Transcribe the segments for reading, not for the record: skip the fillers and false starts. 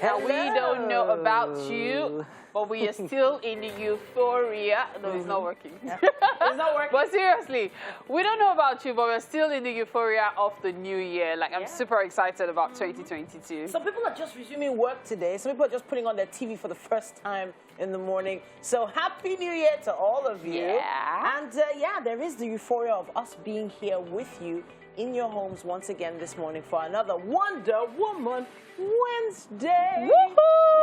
Now, we don't know about you, but we are still in the euphoria. No, it's not working. Yeah. It's not working. But seriously, we don't know about you, but we're still in the euphoria of the new year. Like, I'm super excited about 2022. Some people are just resuming work today. Some people are just putting on their TV for the first time in the morning. So Happy New Year to all of you. Yeah. And yeah, there is the euphoria of us being here with you in your homes once again this morning for another Wonder Woman Wednesday. Woohoo!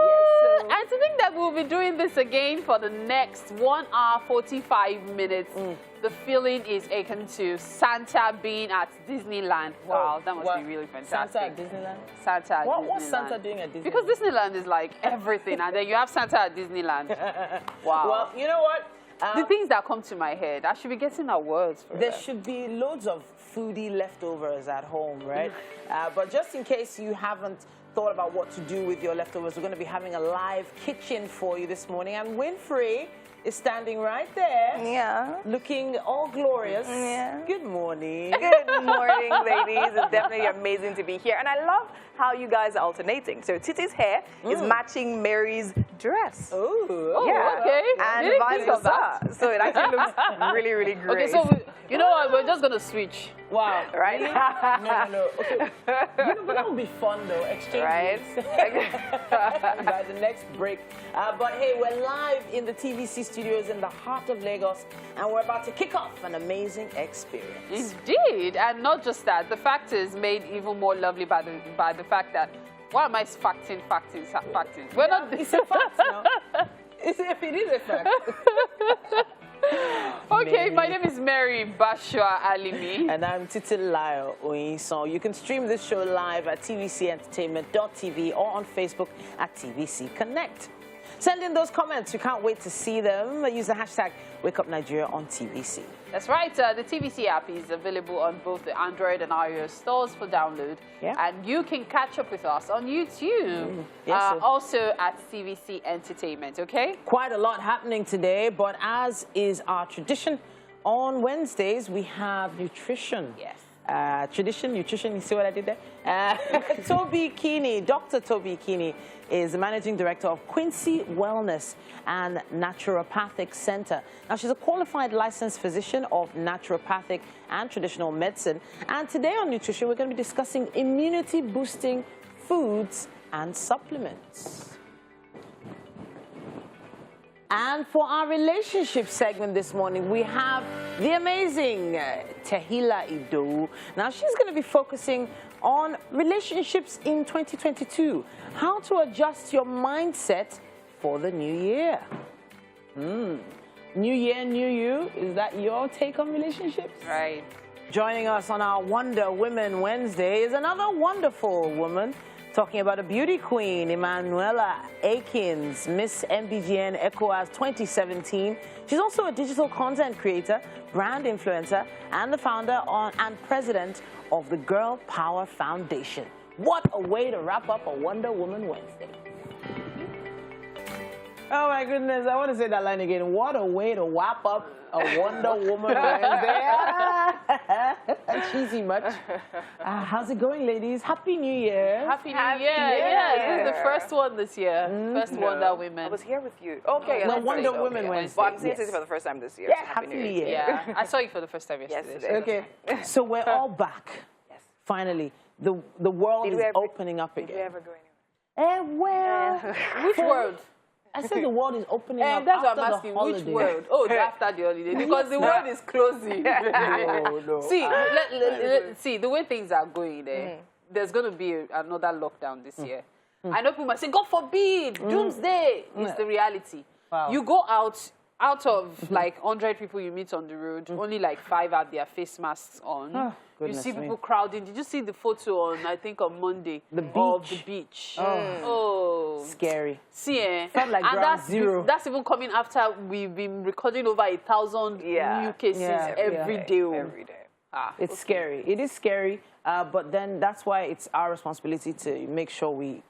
Yes, And to think that we'll be doing this again for the next 1 hour, 45 minutes. The feeling is akin to Santa being at Disneyland. Wow, that must be really fantastic. Santa at Disneyland? Santa at Disneyland. What's Santa doing at Disneyland? Because Disneyland is like everything, and then you have Santa at Disneyland. Wow. Well, you know what? The things that come to my head, I should be getting awards for There that. should be loads of foodie leftovers at home, right? But just in case you haven't thought about what to do with your leftovers, we're going to be having a live kitchen for you this morning. And Winfrey is standing right there. Yeah. Looking all glorious. Yeah. Good morning. Good morning, ladies. It's definitely amazing to be here. And I love how you guys are alternating. So Titi's hair is matching Mary's dress. Ooh. Yeah. Okay. And Didn't vice think of that. versa. So it actually looks really, really great. Okay, so you know what? We're just going to switch. Wow. Right? Really? No. Okay. You know, but that would be fun, though. Exchange Right? by the next break. But hey, we're live in the TVC studios in the heart of Lagos, and we're about to kick off an amazing experience. Indeed. And not just that. The fact is made even more lovely by the fact that, why am I facting? We're not... It's a fact, no? It is a fact. Okay, my name is Mary Bashua Alimi. And I'm Titi Layo Oyinson. You can stream this show live at tvcentertainment.tv or on Facebook at TVC Connect. Send in those comments. We can't wait to see them. Use the hashtag WakeUpNigeria on TVC. That's right. The TVC app is available on both the Android and iOS stores for download. Yeah. And you can catch up with us on YouTube. Yes, sir. Also at TVC Entertainment, okay? Quite a lot happening today, but as is our tradition, on Wednesdays we have nutrition. Yes. Tradition, nutrition, you see what I did there? Toby Keeney, Dr. Toby Keeney is the Managing Director of Quincy Wellness and Naturopathic Center. Now, she's a qualified licensed physician of naturopathic and traditional medicine. And today on nutrition, we're going to be discussing immunity-boosting foods and supplements. And for our relationship segment this morning, we have the amazing Tehila Ido. Now, she's going to be focusing on relationships in 2022, how to adjust your mindset for the new year. New year, new you. Is that your take on relationships? Right. Joining us on our Wonder Women Wednesday is another wonderful woman, talking about a beauty queen, Emmanuella Atkins, Miss MBGN ECOWAS 2017. She's also a digital content creator, brand influencer, and the founder and president of the Girl Power Foundation. What a way to wrap up a Wonder Woman Wednesday. Oh my goodness, I want to say that line again. What a way to wrap up a Wonder Woman Wednesday. Cheesy much. How's it going, ladies? Happy New Year. Happy New Year. Yeah, this is the first one this year. First Wonder Women. I was here with you. Okay. No, that's Wonder right. Women Wednesday. Well, I'm seeing Yes. Titi for the first time this year. Yeah, so Happy New Year. Yeah, I saw you for the first time yesterday. Yesterday. Okay, so we're all back. Yes. Finally, the world is opening up Did we again. ever go anywhere? Well, Which world? I said the world is opening up That's what after I'm asking. the Which holiday. world? Oh, after the holiday. Because the world is closing. No. See, see, the way things are going there, there's going to be another lockdown this year. I know people might say, God forbid, doomsday. It's the reality. Wow. You go out of like 100 people you meet on the road, only like 5 have their face masks on. Oh, you goodness see me. people crowding. Did you see the photo on, I think, on Monday? The Of beach. the beach. Oh. Oh. Scary. See, Felt like and ground zero. that's even coming after we've been recording over 1,000 new cases every day. Every day. It's scary. It is scary, but then that's why it's our responsibility to make sure we,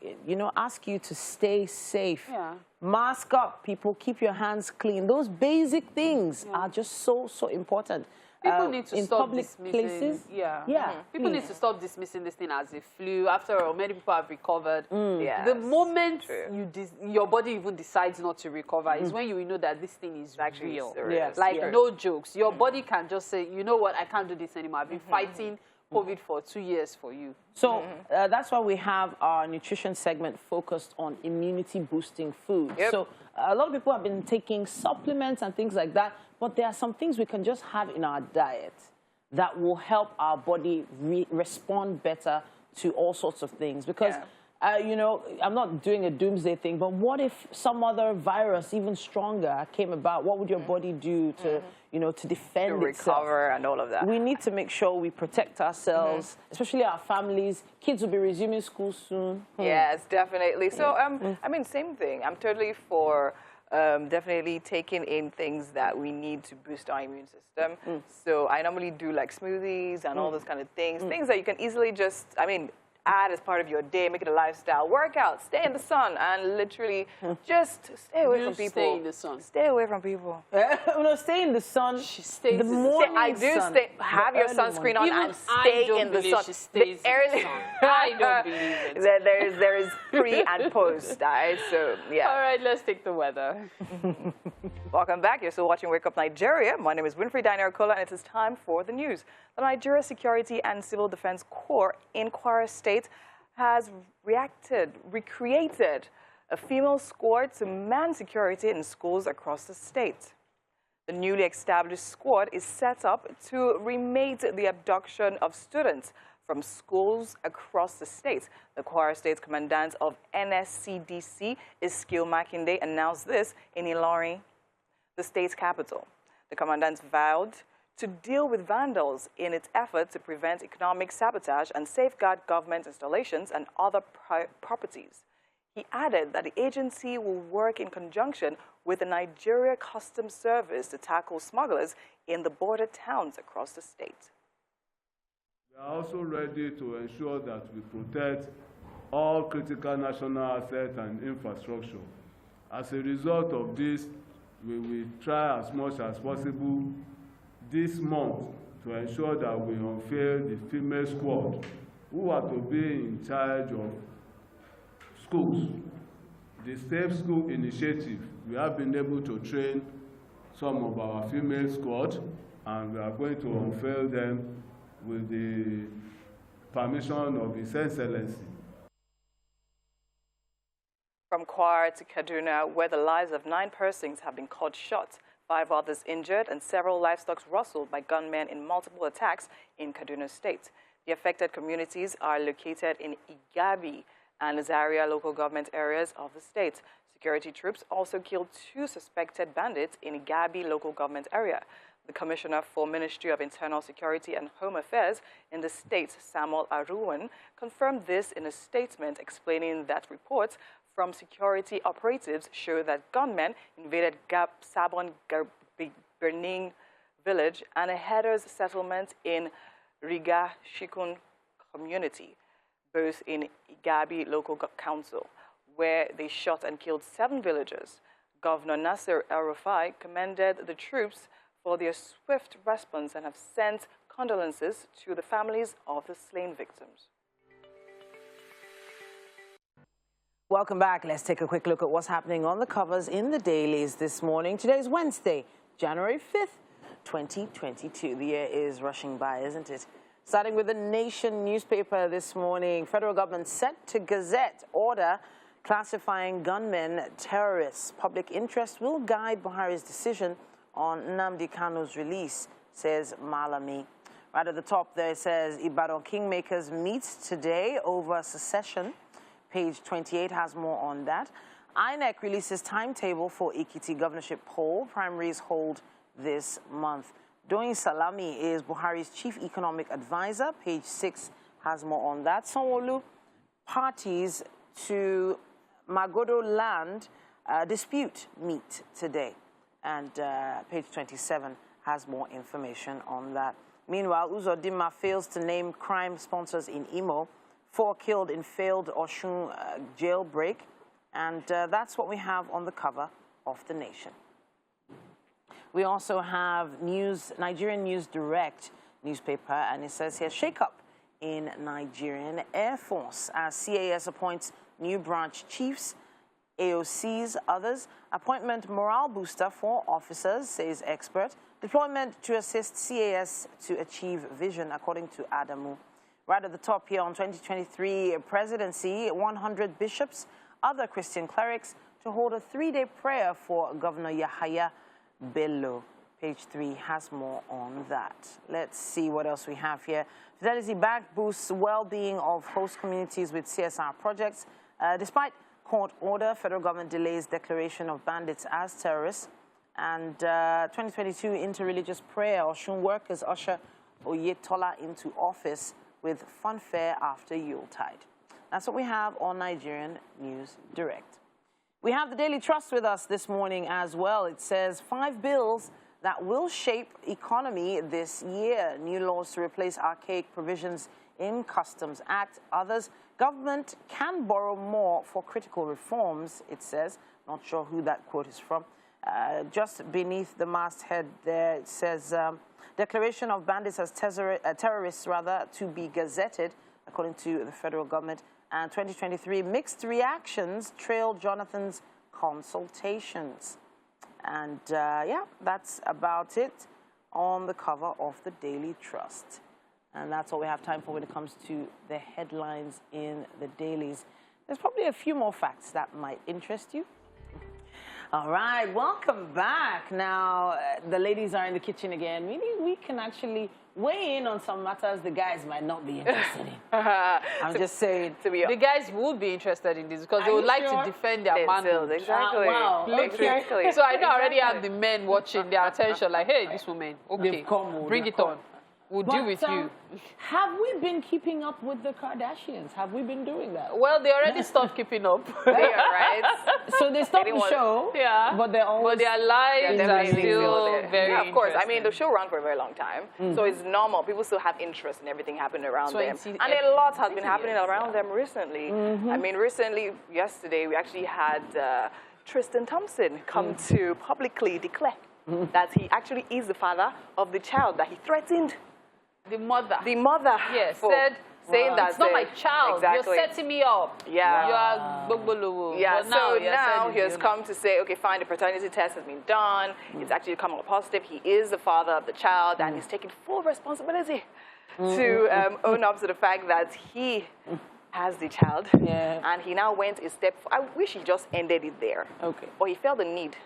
ask you to stay safe. Yeah. Mask up, people. Keep your hands clean. Those basic things are just so important. People need to in stop public dismissing. places. Yeah. Yeah. People need to stop dismissing this thing as a flu. After all, many people have recovered. Yes, The moment true. your body even decides not to recover is when you will know that this thing is actually real. serious. Yes, Like, yes. no jokes. Your body can just say, you know what, I can't do this anymore. I've been fighting COVID for 2 years for you. So that's why we have our nutrition segment focused on immunity-boosting food. Yep. So a lot of people have been taking supplements and things like that, but there are some things we can just have in our diet that will help our body respond better to all sorts of things. Because, you know, I'm not doing a doomsday thing, but what if some other virus, even stronger, came about? What would your body do to, you know, to defend To itself? recover and all of that. We need to make sure we protect ourselves, especially our families. Kids will be resuming school soon. Yes, definitely. So, I mean, same thing. I'm totally for definitely taking in things that we need to boost our immune system. So I normally do like smoothies and all those kind of things. Things that you can easily just, I mean, add as part of your day, make it a lifestyle. Work out, stay in the sun, and literally just stay away from people. Stay in the sun. Stay away from people. No, stay in the sun. She stays the in the sun. morning I do sun, stay, have the your early sunscreen morning. on Even and stay I don't in the believe sun. she stays in the sun. I don't believe it. There is pre and post, right? So, yeah. All right, let's take the weather. Welcome back. You're still watching Wake Up Nigeria. My name is Winfrey Kola, and it is time for the news. The Nigeria Security and Civil Defense Corps in Kwara State has recreated a female squad to man security in schools across the state. The newly established squad is set up to remate the abduction of students from schools across the state. The Kwara State Commandant of NSCDC, Iskil Makinde, announced this in Ilorin, the state's capital. The commandant vowed to deal with vandals in its effort to prevent economic sabotage and safeguard government installations and other properties. He added that the agency will work in conjunction with the Nigeria Customs Service to tackle smugglers in the border towns across the state. We are also ready to ensure that we protect all critical national assets and infrastructure. As a result of this, we will try as much as possible this month to ensure that we unveil the female squad who are to be in charge of schools. The Safe School Initiative, we have been able to train some of our female squad, and we are going to unveil them with the permission of His Excellency. From Kwara to Kaduna, where the lives of 9 persons have been cut short, 5 others injured, and several livestock rustled by gunmen in multiple attacks in Kaduna State. The affected communities are located in Igabi and Zaria local government areas of the state. Security troops also killed 2 suspected bandits in Igabi local government area. The Commissioner for Ministry of Internal Security and Home Affairs in the state, Samuel Aruwan, confirmed this in a statement explaining that reports from security operatives show that gunmen invaded Sabon Burning village and a headers settlement in Riga Shikun community, both in Igabi local council, where they shot and killed 7 villagers. Governor Nasser El-Rufai commended the troops for their swift response and have sent condolences to the families of the slain victims. Welcome back. Let's take a quick look at what's happening on the covers in the dailies this morning. Today is Wednesday, January 5th, 2022. The year is rushing by, isn't it? Starting with the Nation newspaper this morning, federal government set to gazette order classifying gunmen terrorists. Public interest will guide Buhari's decision on Nnamdi Kanu's release, says Malami. Right at the top there it says Ibadan Kingmakers meet today over secession. Page 28 has more on that. INEC releases timetable for Ekiti governorship poll. Primaries hold this month. Doyin Salami is Buhari's chief economic advisor. Page 6 has more on that. Sanwo-Olu parties to Magodo land dispute meet today. And page 27 has more information on that. Meanwhile, Uzodinma fails to name crime sponsors in Imo. 4 killed in failed Osun jailbreak. And that's what we have on the cover of the Nation. We also have Nigerian News Direct newspaper, and it says here, shake-up in Nigerian Air Force as CAS appoints new branch chiefs, AOCs, others. Appointment morale booster for officers, says expert. Deployment to assist CAS to achieve vision, according to Adamu. Right at the top here on 2023 presidency, 100 bishops, other Christian clerics to hold a 3-day prayer for Governor Yahaya Bello. Page 3 has more on that. Let's see what else we have here. Fidelity Bank boosts well-being of host communities with CSR projects. Despite court order, federal government delays declaration of bandits as terrorists. And 2022 interreligious prayer, Oshun workers usher Oyetola into office with funfair after Yuletide. That's what we have on Nigerian News Direct. We have the Daily Trust with us this morning as well. It says 5 bills that will shape economy this year. New laws to replace archaic provisions in Customs Act. Others, government can borrow more for critical reforms, it says. Not sure who that quote is from. Just beneath the masthead there, it says, declaration of bandits as terrorists, to be gazetted, according to the federal government. And 2023, mixed reactions trail Jonathan's consultations. And yeah, that's about it on the cover of the Daily Trust. And that's all we have time for when it comes to the headlines in the dailies. There's probably a few more facts that might interest you. All right, welcome back. Now, the ladies are in the kitchen again. Maybe we can actually weigh in on some matters the guys might not be interested in. I'm just saying. The guys would be interested in this because they would like to defend their manhood. Exactly. Wow. Exactly. So I know I already have the men watching their attention like, hey, this woman, okay, bring it on. We'll deal with you. Have we been keeping up with the Kardashians? Have we been doing that? Well, they already stopped keeping up. They are, right? So they stopped the show, but they're always... But their lives are still very Yeah, of course. I mean, interesting. the show ran for a very long time, so it's normal. People still have interest in everything happening around them. And a lot has been happening around them recently. I mean, recently, yesterday, we actually had Tristan Thompson come to publicly declare that he actually is the father of the child that he threatened. The mother. The mother. Yes, saying that it's not my child. Exactly. You're setting me up. Yeah. You are bubuluwu. Yeah, But so now saying he has come to say, okay, fine, the paternity test has been done. It's actually come out positive. He is the father of the child, and he's taking full responsibility to own up to the fact that he has the child. Yeah. And he now went a step. I wish he just ended it there. Okay. But he felt the need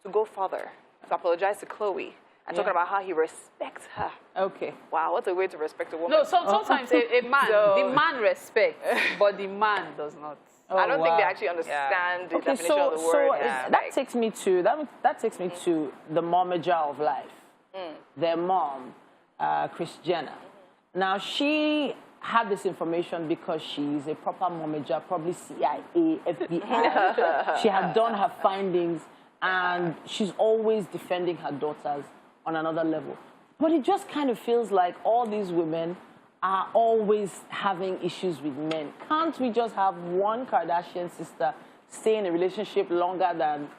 to go further, to apologize to Chloe, and talking about how he respects her. Okay. Wow, what a way to respect a woman. No, sometimes a man, the man respects, but the man does not. I don't think they actually understand the definition of the word. So that takes me to to the momager of life. Their mom, Kris Jenner. Now she had this information because she's a proper momager, probably CIA, FBI. She had done her findings, and she's always defending her daughters on another level. But it just kind of feels like all these women are always having issues with men. Can't we just have one Kardashian sister stay in a relationship longer than,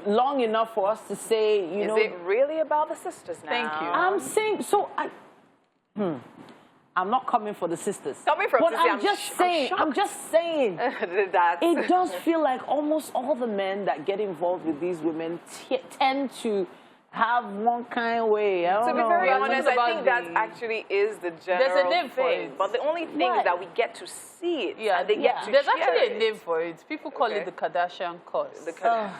long enough for us to say, Is it really about the sisters now? Thank you. I'm saying, so I'm not coming for the sisters. Coming from but Titi, I'm just saying, that it does feel like almost all the men that get involved with these women tend to have one kind of way. I don't To be know. very honest, I think that the- actually is the general There's a name for thing. it. But the only thing is that we get to see it. Yeah, and they get to there's share actually a it. name for it. People call it Okay. the Kardashian curse. The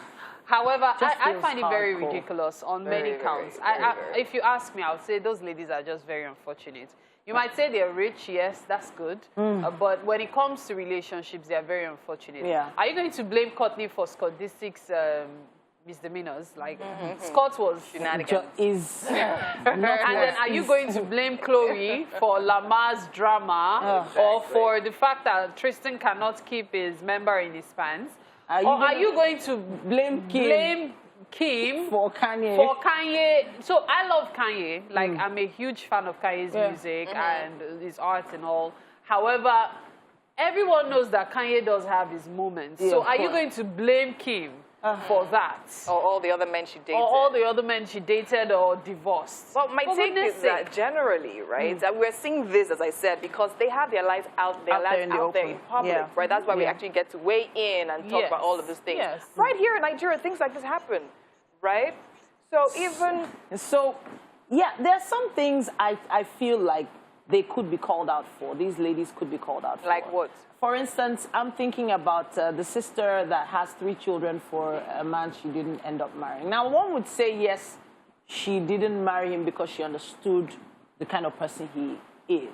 However, Just I feels find it very hardcore. ridiculous on Very, many very, counts. very. If you ask me, I would say those ladies are just very unfortunate. You might say they're rich, yes, that's good. But when it comes to relationships, they are very unfortunate. Yeah. Are you going to blame Courtney for Scott Disick's misdemeanors? Like, Scott was... Shenanigans. Is And then are you going to blame Chloe for Lamar's drama or for the fact that Tristan cannot keep his member in his pants? Are you going to blame Kim for Kanye? For Kanye. So I love Kanye. Like, I'm a huge fan of Kanye's music and his art and all. However, everyone knows that Kanye does have his moments. Yeah, so of are you course. going to blame Kim for that. Or all the other men she dated. Or all the other men she dated or divorced. Well, my take is that generally, right, that we're seeing this, as I said, because they have their lives out there, in public, right? That's why we actually get to weigh in and talk about all of these things. Yes. Right here in Nigeria, things like this happen, right? So even... So, yeah, there are some things I feel like they could be called out for. These ladies could be called out for. Like what? For instance, I'm thinking about the sister that has 3 children for a man she didn't end up marrying. Now, one would say, yes, she didn't marry him because she understood the kind of person he is.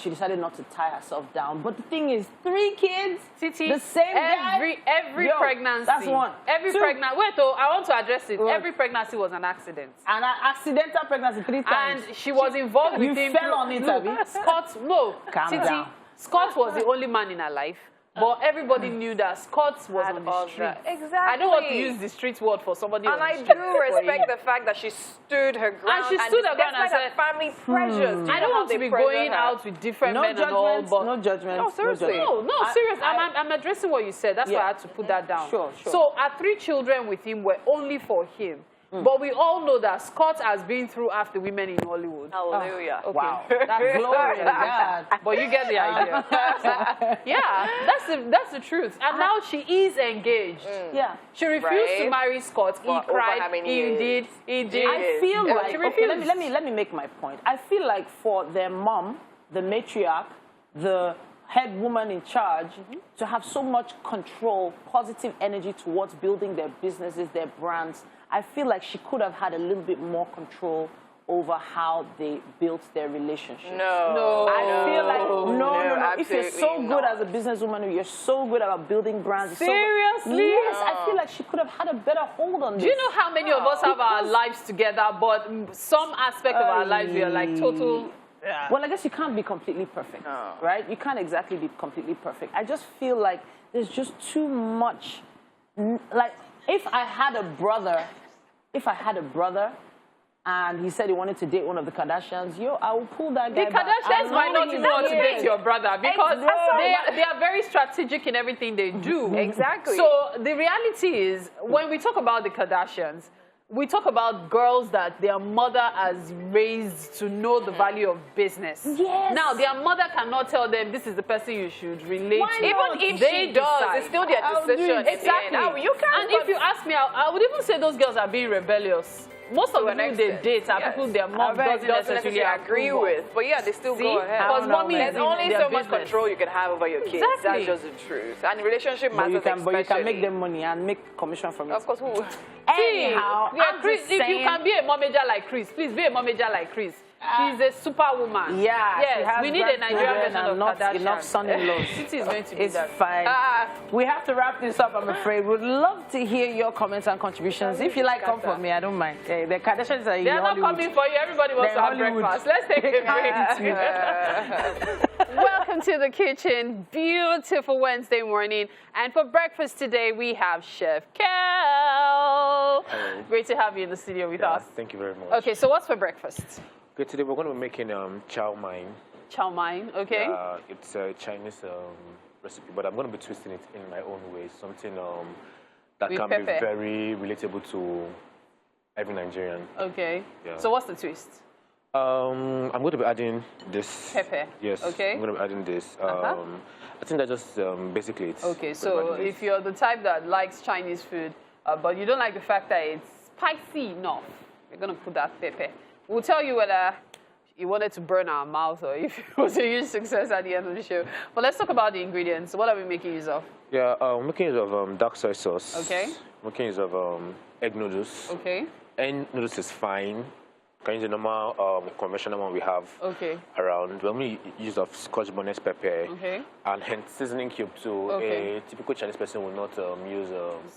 She decided not to tie herself down. But the thing is, 3 kids, Titi, the same every Yo, pregnancy. That's one. Every pregnancy. Wait, oh, I want to address it. Every pregnancy was an accident. An accidental pregnancy 3 times. And she was involved with him. You fell on it, Abby. Scott, no. Calm Titi, down. Scott was the only man in her life. But everybody knew that Scott was on the street. Exactly. I don't want to use the street word for somebody and on the I street. do respect the fact that she stood her ground. And she stood her ground and said, family pressures. I don't want to be going out with different men and all, but no judgment. No, seriously. No, seriously. I'm addressing what you said. That's why I had to put that down. Sure. So our 3 children with him were only for him. But we all know that Scott has been through after women in Hollywood. Hallelujah. Okay. Wow. That's Glory to God. But you get the idea. Yeah, that's the truth. And now she is engaged. Yeah. She refused to marry Scott. He For over cried. how many He years? did. I feel She like, okay, refused. let me make my point. I feel like for their mom, the matriarch, the head woman in charge, to have so much control, positive energy towards building their businesses, their brands, I feel like she could have had a little bit more control over how they built their relationship. No. I feel like, no. If you're so absolutely good not. as a businesswoman, you're so good about building brands. Seriously? Yes, I feel like she could have had a better hold on this. Do you know how many of us have our lives together, but some aspect of our lives we are like total... Well, I guess you can't be completely perfect, right? You can't exactly be completely perfect. I just feel like there's just too much. Like, if I had a brother and he said he wanted to date one of the Kardashians, I will pull that guy The back. Kardashians might not even want to date your brother because they are very strategic in everything they do. Exactly. So the reality is, when we talk about the Kardashians, we talk about girls that their mother has raised to know the value of business. Yes. Now, their mother cannot tell them this is the person you should relate to. Even if she does, it's still their decision. Exactly. Now, you can't. And if you ask me, I would even say those girls are being rebellious. Most of the people they date are people their mom doesn't necessarily agree with. But yeah, they still go ahead. Because mommy There's is only in so their much business. control you can have over your kids. Exactly. That's just the truth. And relationship matters But you can make especially. them money and make commission from it. Of course, who? Anyhow, I'm Chris, just if saying, you can be a momager like Chris, please be a momager like Chris. She's a superwoman. Yeah, she Yes, has we need a Nigerian version of Kardashian. enough son-in-laws. Titi is going to be It's that. fine. We have to wrap this up, I'm afraid. We'd love to hear your comments and contributions. If you like, come for me. I don't mind. The Kardashians are in They're not Hollywood. coming for you. Everybody wants to have breakfast. Let's take a break. Welcome to the kitchen. Beautiful Wednesday morning. And for breakfast today, we have Chef Kel. Hello. Great to have you in the studio with us. Thank you very much. Okay, so what's for breakfast? Okay, today we're going to be making chow mein. Chow mein, okay. It's a Chinese recipe, but I'm going to be twisting it in my own way. Something that With can pepper. be very relatable to every Nigerian. Okay. Yeah. So what's the twist? I'm going to be adding this. Pepper. Yes. Okay. I'm going to be adding this. I think that just basically it's. Okay, so if you're the type that likes Chinese food, but you don't like the fact that it's spicy enough, you're going to put that pepper. We'll tell you whether you wanted to burn our mouth or if it was a huge success at the end of the show. But let's talk about the ingredients. What are we making use of? Yeah, I'm making use of dark soy sauce. Okay. Making use of egg noodles. Okay. Egg noodles is fine. Can use the normal conventional one we have around. When we use of Scotch bonnet pepper and hence seasoning cube too. A typical Chinese person will not use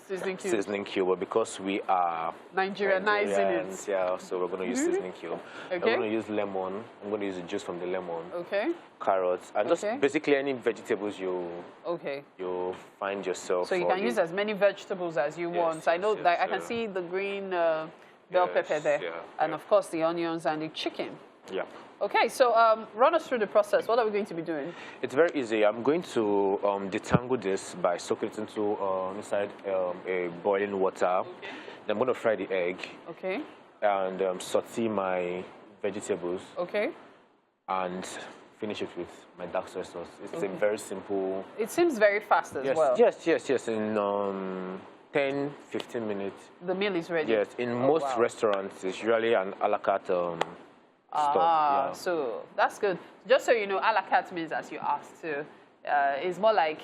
seasoning cube, but because we are Nigerianizing it. Yeah, so we're going to use seasoning cube. Okay. I'm going to use lemon. I'm going to use the juice from the lemon. Okay. Carrots and just basically any vegetables you find yourself. So you can use as many vegetables as you want. I know that I can see the green bell pepper there, and of course the onions and the chicken. Yeah. Okay, so run us through the process. What are we going to be doing? It's very easy. I'm going to detangle this by soaking it into inside a boiling water. Okay. Then I'm going to fry the egg. Okay. And saute my vegetables. Okay. And finish it with my dark soy sauce. It's a very simple... It seems very fast as well. Yes. In 10, 15 minutes. The meal is ready? Yes. In most restaurants, it's usually an a la carte stuff. So that's good. Just so you know, a la carte means as you asked to. It's more like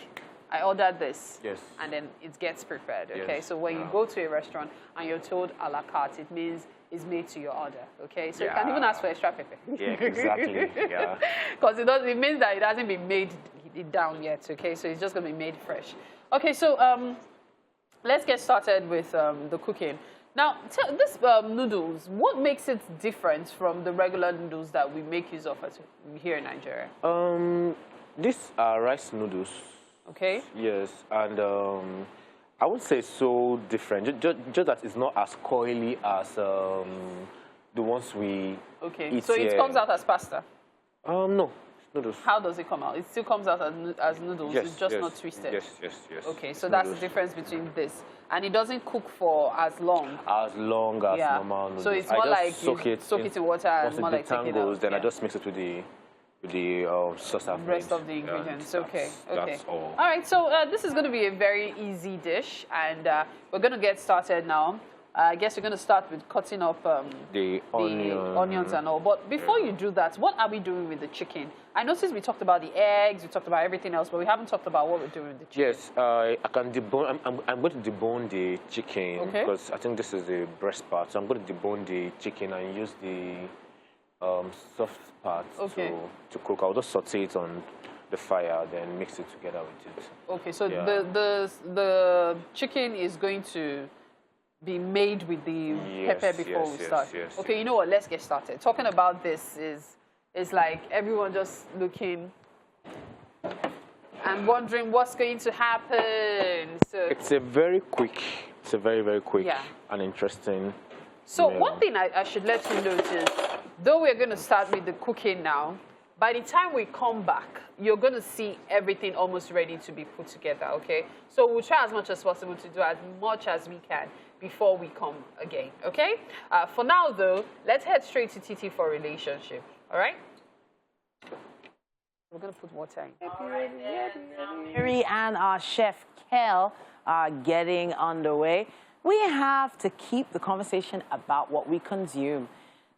I ordered this, and then it gets prepared. Okay, so when you go to a restaurant and you're told a la carte, it means it's made to your order. Okay, so you can even ask for extra pepper. Yeah, exactly. Yeah, because it means that it hasn't been made down yet. Okay, so it's just going to be made fresh. Okay, so let's get started with the cooking. Now, this noodles, what makes it different from the regular noodles that we make use of here in Nigeria? These are rice noodles. Okay. Yes, and I wouldn't say so different. Just that it's not as coily as the ones we eat so it comes out as pasta? No, noodles. How does it come out? It still comes out as noodles. Yes, it's just not twisted. Yes. Okay, so that's the difference between this. And it doesn't cook for as long. As long as normal noodles. So it's more like soak it in water and more like take it out. Then I just mix it with the sauce I've made. Rest of the ingredients. Okay. That's all. All right. So this is going to be a very easy dish, and we're going to get started now. I guess we're going to start with cutting up the onions and all. But before you do that, what are we doing with the chicken? I noticed we talked about the eggs, we talked about everything else, but we haven't talked about what we're doing with the chicken. Yes, I can debone. I'm going to debone the chicken because I think this is the breast part. So I'm going to debone the chicken and use the soft part to cook. I'll just saute it on the fire, then mix it together with it. Okay, so the chicken is going to be made with the pepper before we start. Okay, you know what? Let's get started. Talking about this is like everyone just looking and wondering what's going to happen. So it's a very very quick and interesting. So one thing I should let you know is, though we're going to start with the cooking now, by the time we come back, you're going to see everything almost ready to be put together, okay? So we'll try as much as possible to do as much as we can before we come again, okay? For now, though, let's head straight to Titi for relationship, all right? We're going to put water in. Mary and our chef, Kel, are getting underway. We have to keep the conversation about what we consume.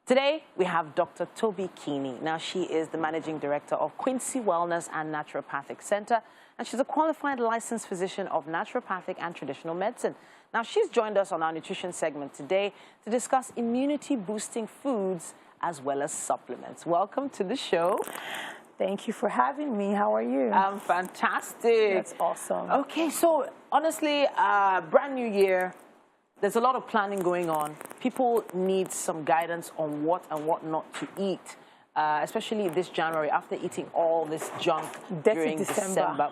Today, we have Dr. Toby Keeney. Now, she is the Managing Director of Quincy Wellness and Naturopathic Center, and she's a qualified licensed physician of naturopathic and traditional medicine. Now, she's joined us on our nutrition segment today to discuss immunity-boosting foods as well as supplements. Welcome to the show. Thank you for having me. How are you? I'm fantastic. That's awesome. Okay, so honestly, brand new year. There's a lot of planning going on. People need some guidance on what and what not to eat, especially this January after eating all this junk during December.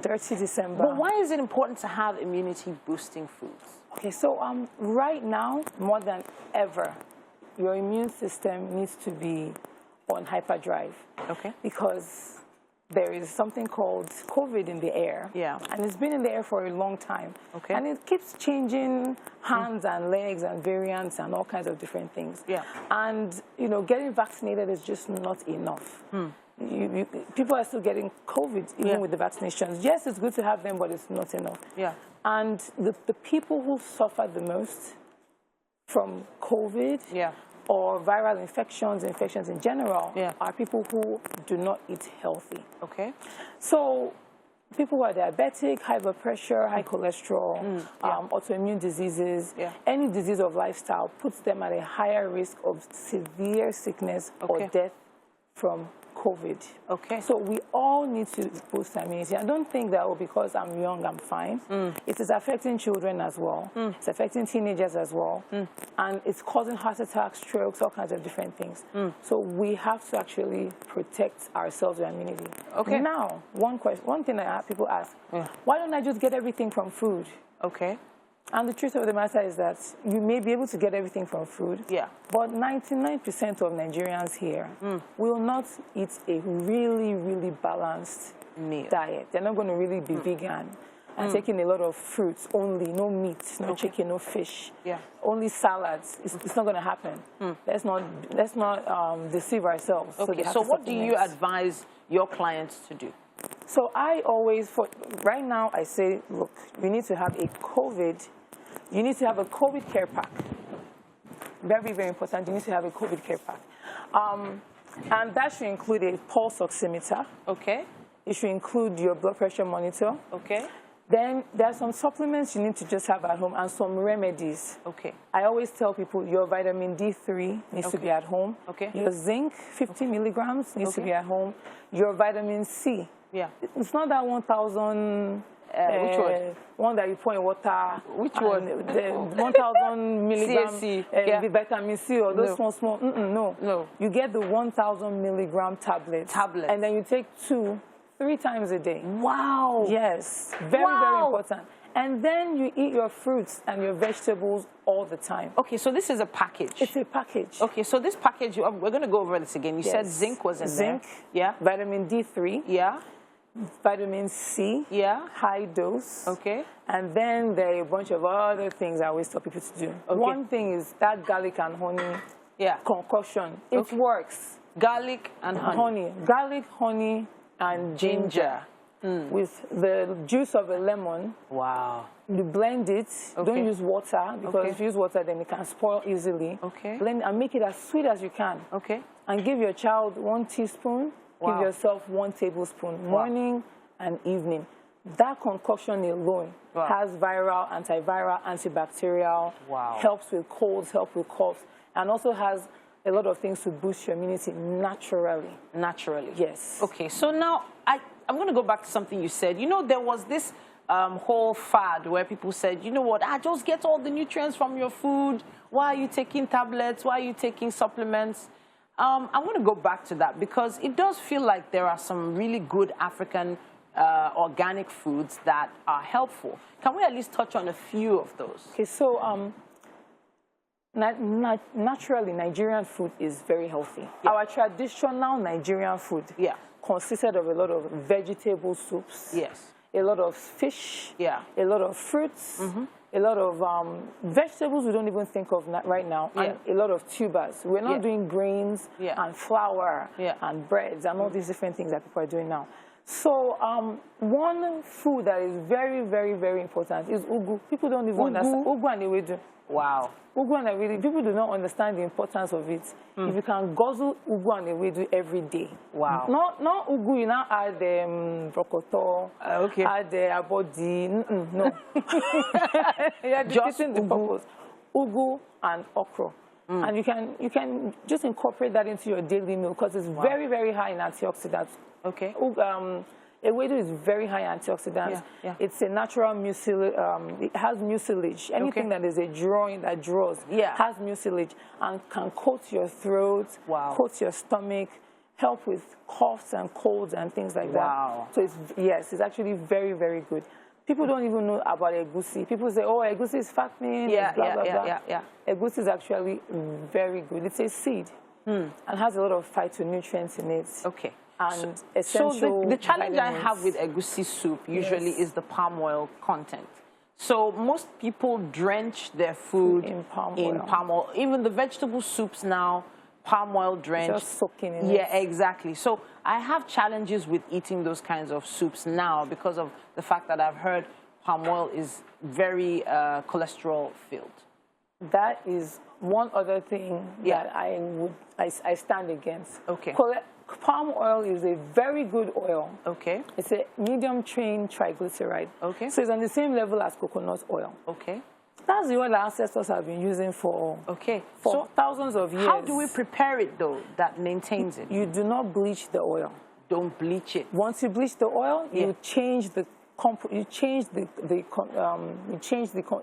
Dirty December. But why is it important to have immunity-boosting foods? Okay, so right now, more than ever, your immune system needs to be on hyperdrive. Okay. Because there is something called COVID in the air. Yeah. And it's been in the air for a long time. Okay. And it keeps changing hands and legs and variants and all kinds of different things. Yeah. And, you know, getting vaccinated is just not enough. People are still getting COVID even with the vaccinations. Yes, it's good to have them, but it's not enough. Yeah. And the people who suffer the most from COVID or viral infections in general, are people who do not eat healthy. Okay. So people who are diabetic, high blood pressure, high cholesterol, autoimmune diseases, any disease of lifestyle puts them at a higher risk of severe sickness or death from COVID. Okay. So we all need to boost immunity. I don't think that, because I'm young, I'm fine. It is affecting children as well. It's affecting teenagers as well. And it's causing heart attacks, strokes, all kinds of different things. So we have to actually protect ourselves with immunity. Okay. Now, one thing that people ask, why don't I just get everything from food? Okay. And the truth of the matter is that you may be able to get everything from food, but 99% of Nigerians here will not eat a really, really balanced diet. They're not going to really be vegan and taking a lot of fruits only, no meat, no chicken, no fish, only salads. It's not going to happen. Let's not deceive ourselves. Okay, so what do you advise your clients to do? So I always, right now, I say, look, you need to have a COVID care pack. Very, very important. You need to have a COVID care pack. And that should include a pulse oximeter. Okay. It should include your blood pressure monitor. Okay. Then there are some supplements you need to just have at home and some remedies. Okay. I always tell people your vitamin D3 needs to be at home. Okay. Your zinc, 50 milligrams, needs to be at home. Your vitamin C. Yeah. It's not that 1,000... which one? One that you pour in water. Which one? The 1,000 milligrams the vitamin C or those small. No. You get the 1,000 milligram tablet. And then you take 2-3 times a day. Wow. Yes. Very, very important. And then you eat your fruits and your vegetables all the time. Okay, so this is a package. It's a package. Okay, so this package, we're going to go over this again. You said zinc was in there. Zinc. Yeah. Vitamin D3. Yeah. Vitamin C, high dose. Okay. And then there are a bunch of other things I always tell people to do. Okay. One thing is that garlic and honey concoction. It works. Garlic and honey. Garlic, honey, and ginger. With the juice of a lemon. Wow. You blend it. Don't use water, because if you use water, then it can spoil easily. Okay. Blend and make it as sweet as you can. Okay. And give your child 1 teaspoon. Give yourself 1 tablespoon, morning and evening. That concoction alone has viral, antiviral, antibacterial, helps with colds, helps with coughs, and also has a lot of things to boost your immunity naturally. Naturally? Yes. Okay, so now I'm going to go back to something you said. You know, there was this whole fad where people said, you know what, just get all the nutrients from your food. Why are you taking tablets? Why are you taking supplements? I want to go back to that because it does feel like there are some really good African organic foods that are helpful. Can we at least touch on a few of those? Okay, so naturally, Nigerian food is very healthy. Our traditional Nigerian food consisted of a lot of vegetable soups, a lot of fish, a lot of fruits, a lot of vegetables we don't even think of right now, and a lot of tubers. We're not doing grains and flour and breads and all these different things that people are doing now. So one food that is very, very, very important is ugu. People don't even understand. Ugu and ewedu. Wow. Ugu and ewedu, people do not understand the importance of it. If you can guzzle ugu and ewedu every day. Wow. Not ugu, you now add brocoto, add abodi. No. You're defeating the purpose. Ugu and okra. And you can just incorporate that into your daily meal because it's very, very high in antioxidants. Okay. Ewedu is very high in antioxidants. It's a natural mucilage. It has mucilage. Anything that is a drawing that draws has mucilage and can coat your throat, coat your stomach, help with coughs and colds and things like that. So it's actually very, very good. People don't even know about egusi. People say, oh, egusi is fattening, blah, blah, blah. Egusi is actually very good. It's a seed and has a lot of phytonutrients in it. Okay. And essential the challenge vitamins. I have with egusi soup usually is the palm oil content. So most people drench their food in palm oil. Even the vegetable soups now, palm oil drenched. Just soaking in it. Yeah, exactly. So I have challenges with eating those kinds of soups now because of the fact that I've heard palm oil is very cholesterol filled. That is one other thing that I stand against. Okay. Palm oil is a very good oil. Okay. It's a medium chain triglyceride. Okay. So it's on the same level as coconut oil. Okay. That's the oil our ancestors have been using for thousands of years. How do we prepare it though that maintains it? You do not bleach the oil. Don't bleach it. Once you bleach the oil, you change the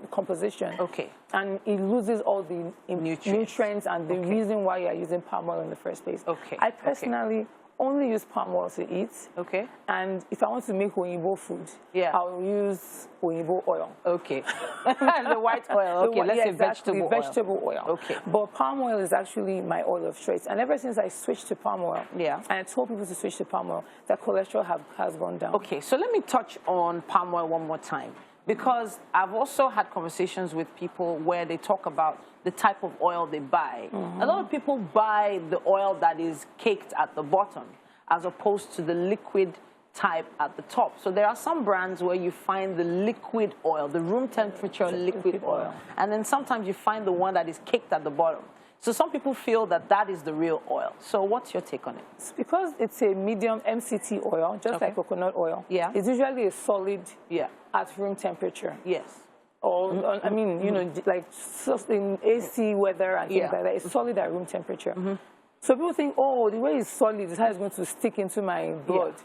composition. Okay. And it loses all the nutrients and the reason why you are using palm oil in the first place. Okay. I personally only use palm oil to eat. Okay. And if I want to make Oyinbo food, I'll use Oyinbo oil. Okay. The white oil. Okay, let's say vegetable oil. Okay. But palm oil is actually my oil of choice. And ever since I switched to palm oil, and I told people to switch to palm oil, that cholesterol has gone down. Okay, so let me touch on palm oil one more time. Because I've also had conversations with people where they talk about the type of oil they buy. A lot of people buy the oil that is caked at the bottom as opposed to the liquid type at the top. So there are some brands where you find the liquid oil, the room temperature liquid oil. And then sometimes you find the one that is caked at the bottom. So some people feel that that is the real oil. So what's your take on it? Because it's a medium MCT oil, just like coconut oil. Yeah. It's usually a solid at room temperature. Yes. Or, I mean, you know, like in AC weather and things like that. It's solid at room temperature. So people think, oh, the way it's solid is how it's going to stick into my blood.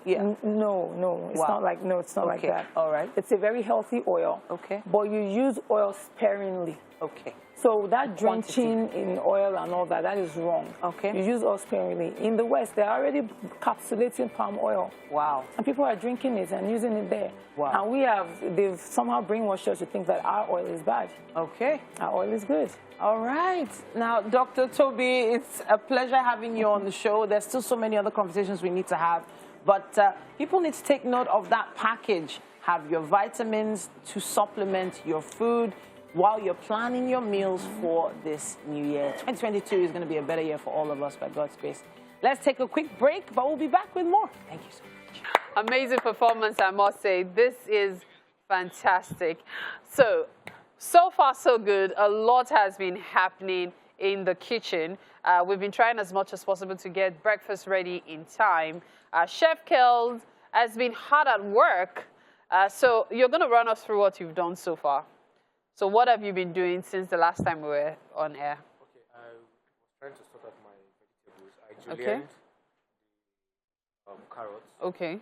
No, it's not like, it's not like that. All right. It's a very healthy oil. Okay. But you use oil sparingly. Okay. So that drenching in oil and all that, that is wrong. Okay. You use oil sparingly. In the West, they're already capsulating palm oil. Wow. And people are drinking it and using it there. Wow. And they've somehow brainwashed us to think that our oil is bad. Okay. Our oil is good. All right. Now, Dr. Toby, it's a pleasure having you on the show. There's still so many other conversations we need to have. But people need to take note of that package. Have your vitamins to supplement your food while you're planning your meals for this new year. 2022 is going to be a better year for all of us, by God's grace. Let's take a quick break, but we'll be back with more. Thank you so much. Amazing performance, I must say. This is fantastic. So far, so good. A lot has been happening in the kitchen. We've been trying as much as possible to get breakfast ready in time. Chef Kells has been hard at work. So you're going to run us through what you've done so far. So what have you been doing since the last time we were on air? Okay, I was trying to sort out my vegetables. I julienned carrots. Okay.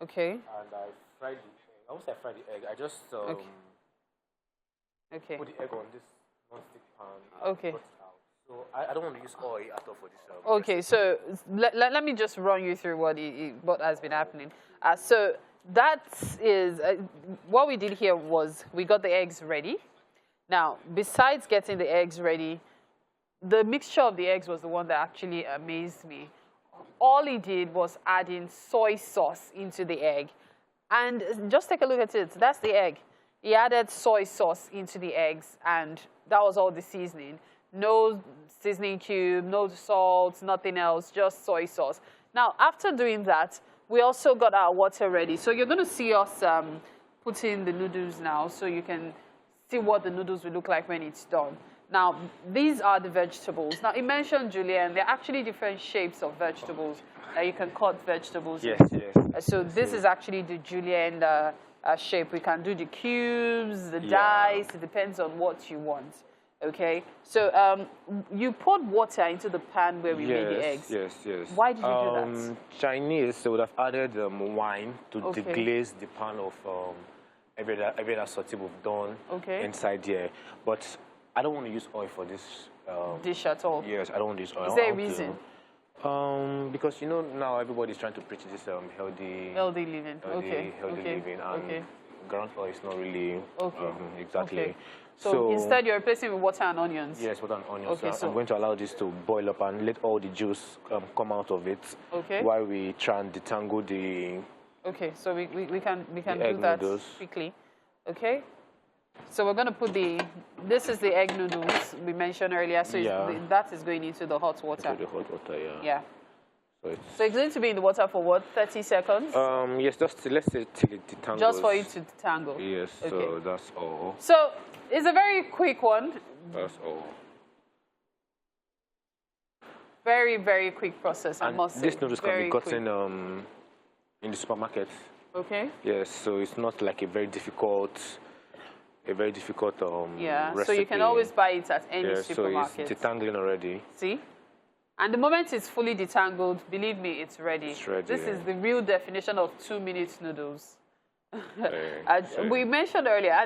Okay. And I fried the egg. I won't say I fried the egg. I just put the egg on this non-stick pan. Okay. Cut it out. So I don't want to use oil at all for this. Okay, so let me just run you through what has been happening. So that is what we did here was we got the eggs ready. Now, besides getting the eggs ready, the mixture of the eggs was the one that actually amazed me. All he did was adding soy sauce into the egg. And just take a look at it. That's the egg. He added soy sauce into the eggs, and that was all the seasoning. No seasoning cube, no salt, nothing else, just soy sauce. Now, after doing that, we also got our water ready. So you're going to see us put in the noodles now so you can see what the noodles will look like when it's done. Now, these are the vegetables. Now, you mentioned julienne. There are actually different shapes of vegetables. You can cut vegetables. Yes, yes. So this is actually the julienne shape. We can do the cubes, the dice. It depends on what you want. Okay, so you poured water into the pan where we made the eggs. Yes. Why did you do that? Chinese, they would have added wine to deglaze the pan of every other sortie we've done inside here. But I don't want to use oil for this dish at all. Yes, I don't want to use oil. Is there a reason? Because you know now everybody's trying to preach this healthy living. Healthy living, and ground oil is not really exactly. Okay. So instead you're replacing with water and onions? Yes, water and onions. Okay, so I'm going to allow this to boil up and let all the juice come out of it while we try and detangle the Okay, so we can do that noodles quickly. Okay? So we're going to put this is the egg noodles we mentioned earlier. So that is going into the hot water. Into the hot water, Yeah. So it's going to be in the water for what, 30 seconds? Yes, let's say till it detangles. Just for it to detangle? Yes, so that's all. So it's a very quick one. That's all. Very, very quick process, I must say. These noodles can be gotten in the supermarket. Okay. Yes, so it's not like a very difficult recipe. So you can always buy it at any supermarket. So it's detangling already. See? And the moment it's fully detangled, believe me, it's ready. It's ready. This is the real definition of 2-minute noodles. We mentioned earlier,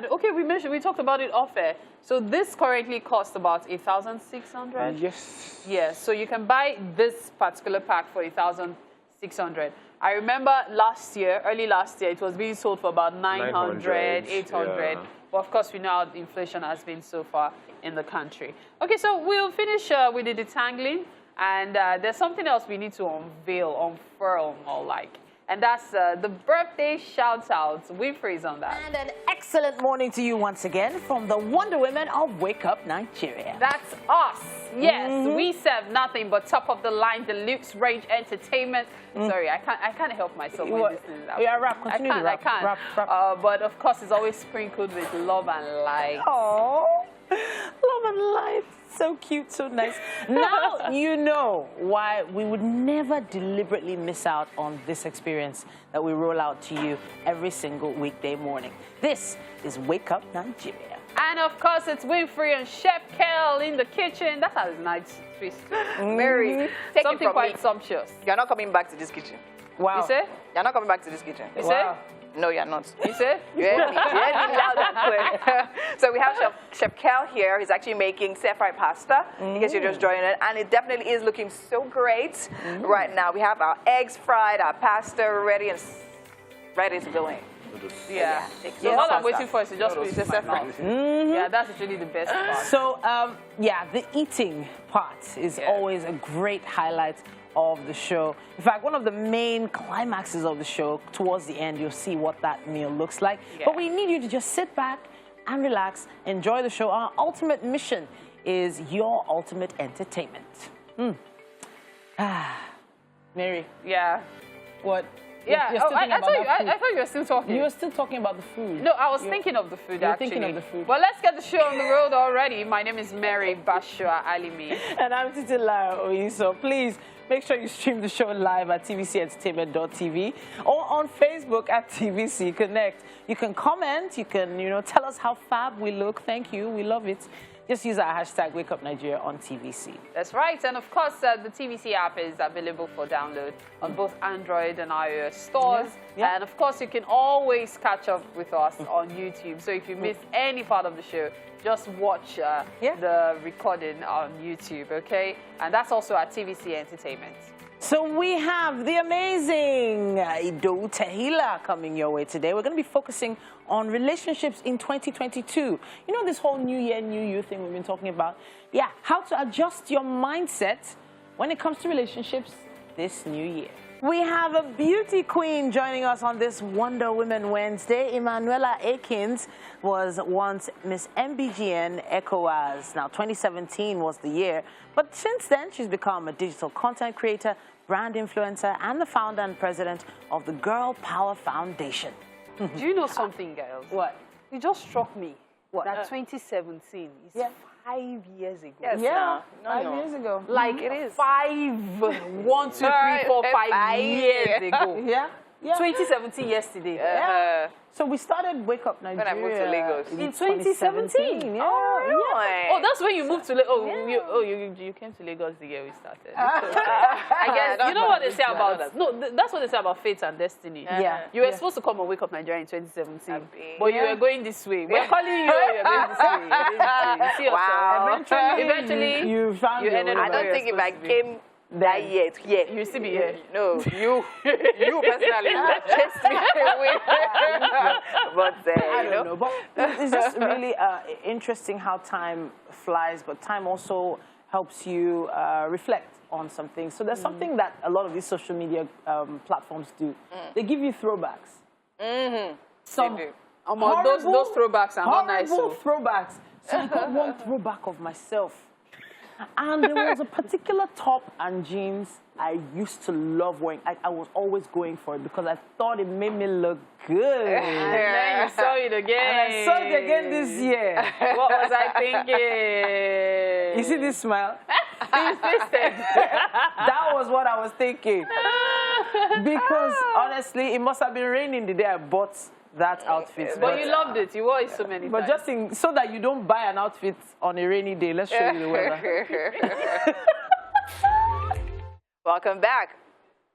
we talked about it off air. So this currently costs about 8,600. Yes. Yeah, so you can buy this particular pack for 8,600. I remember early last year, it was being sold for about 900, 800. Yeah. But of course, we know how the inflation has been so far in the country. Okay, so we'll finish with the detangling. And there's something else we need to unfurl more like. And that's the birthday shout-outs. Winfrey's on that. And an excellent morning to you once again from the Wonder Women of Wake Up Nigeria. That's us. Yes, we serve nothing but top-of-the-line deluxe range entertainment. Sorry, I can't help myself when listening to that. Yeah, rap. Continue to rap. I can't. Rap. But of course, it's always sprinkled with love and light. Oh, love and light. So cute, so nice. Now you know why we would never deliberately miss out on this experience that we roll out to you every single weekday morning. This is Wake Up Nigeria. And of course, it's Winfrey and Chef Kel in the kitchen. That's a nice twist. Mary, take something it from quite me. sumptuous. You're not coming back to this kitchen. Wow. You say? You're not coming back to this kitchen. You say? No, you're not. You say? You heard me loud and clear. So we have Chef Kel here. He's actually making stir-fried pasta, in case you're just joining it. And it definitely is looking so great right now. We have our eggs fried, our pasta ready to go in. Yeah. So all I'm waiting for is to just put it in my mouth. Yeah, that's actually the best part. So, yeah, the eating part is always a great highlight of the show. In fact, one of the main climaxes of the show, towards the end, you'll see what that meal looks like. Yeah. But we need you to just sit back and relax, enjoy the show. Our ultimate mission is your ultimate entertainment. Mary. Yeah. What? Yeah, I thought you were still talking. You were still talking about the food. No, I was thinking of the food, actually. Thinking of the food. Well, let's get the show on the road already. My name is Mary Bashua Alimi. And I'm Titi. So please make sure you stream the show live at tvcentertainment.tv or on Facebook at TVC Connect. You can comment. You can, tell us how fab we look. Thank you. We love it. Just use our hashtag Wake Up Nigeria on TVC. That's right. And of course, the TVC app is available for download on both Android and iOS stores. Yeah. And of course, you can always catch up with us on YouTube. So if you miss any part of the show, just watch the recording on YouTube, okay? And that's also at TVC Entertainment. So we have the amazing Ido Tehila coming your way today. We're going to be focusing on relationships in 2022. You know this whole new year, new you thing we've been talking about? Yeah, how to adjust your mindset when it comes to relationships this new year. We have a beauty queen joining us on this Wonder Women Wednesday. Emmanuella Atkins was once Miss MBGN ECOWAS. Now, 2017 was the year, but since then, she's become a digital content creator, brand influencer, and the founder and president of the Girl Power Foundation. Do you know something, girls? What? It just struck me. What? That 2017 is 5 years ago. Yes, yeah, no. 5 years ago. Like it is 5, 1, 2, 3, 4, 5 years ago. Yeah. 2017 yesterday. Yeah. So we started Wake Up Nigeria when I moved to Lagos in 2017. Yeah. Oh, really? Oh, that's when you moved to Lagos. You came to Lagos the year we started. I guess you know what they say about that's what they say about fate and destiny. Yeah. You were supposed to come and Wake Up Nigeria in 2017, but you were going this way. We're calling you. You're going this way. You see yourself. Eventually, you found your way. I don't think if I came that year, you still be here. No, you personally chased me away. But I don't know. But it's just really interesting how time flies, but time also helps you reflect on some things. So there's something that a lot of these social media platforms do. They give you throwbacks. Some those throwbacks are not nice. Horrible throwbacks. So I got one throwback of myself. And there was a particular top and jeans I used to love wearing. I was always going for it because I thought it made me look good. And then you saw it again. And I saw it again this year. What was I thinking? You see this smile? That That was what I was thinking. Because honestly, it must have been raining the day I bought that outfit. But you loved it. You wore it so many times. But just so that you don't buy an outfit on a rainy day, let's show you the weather. Welcome back.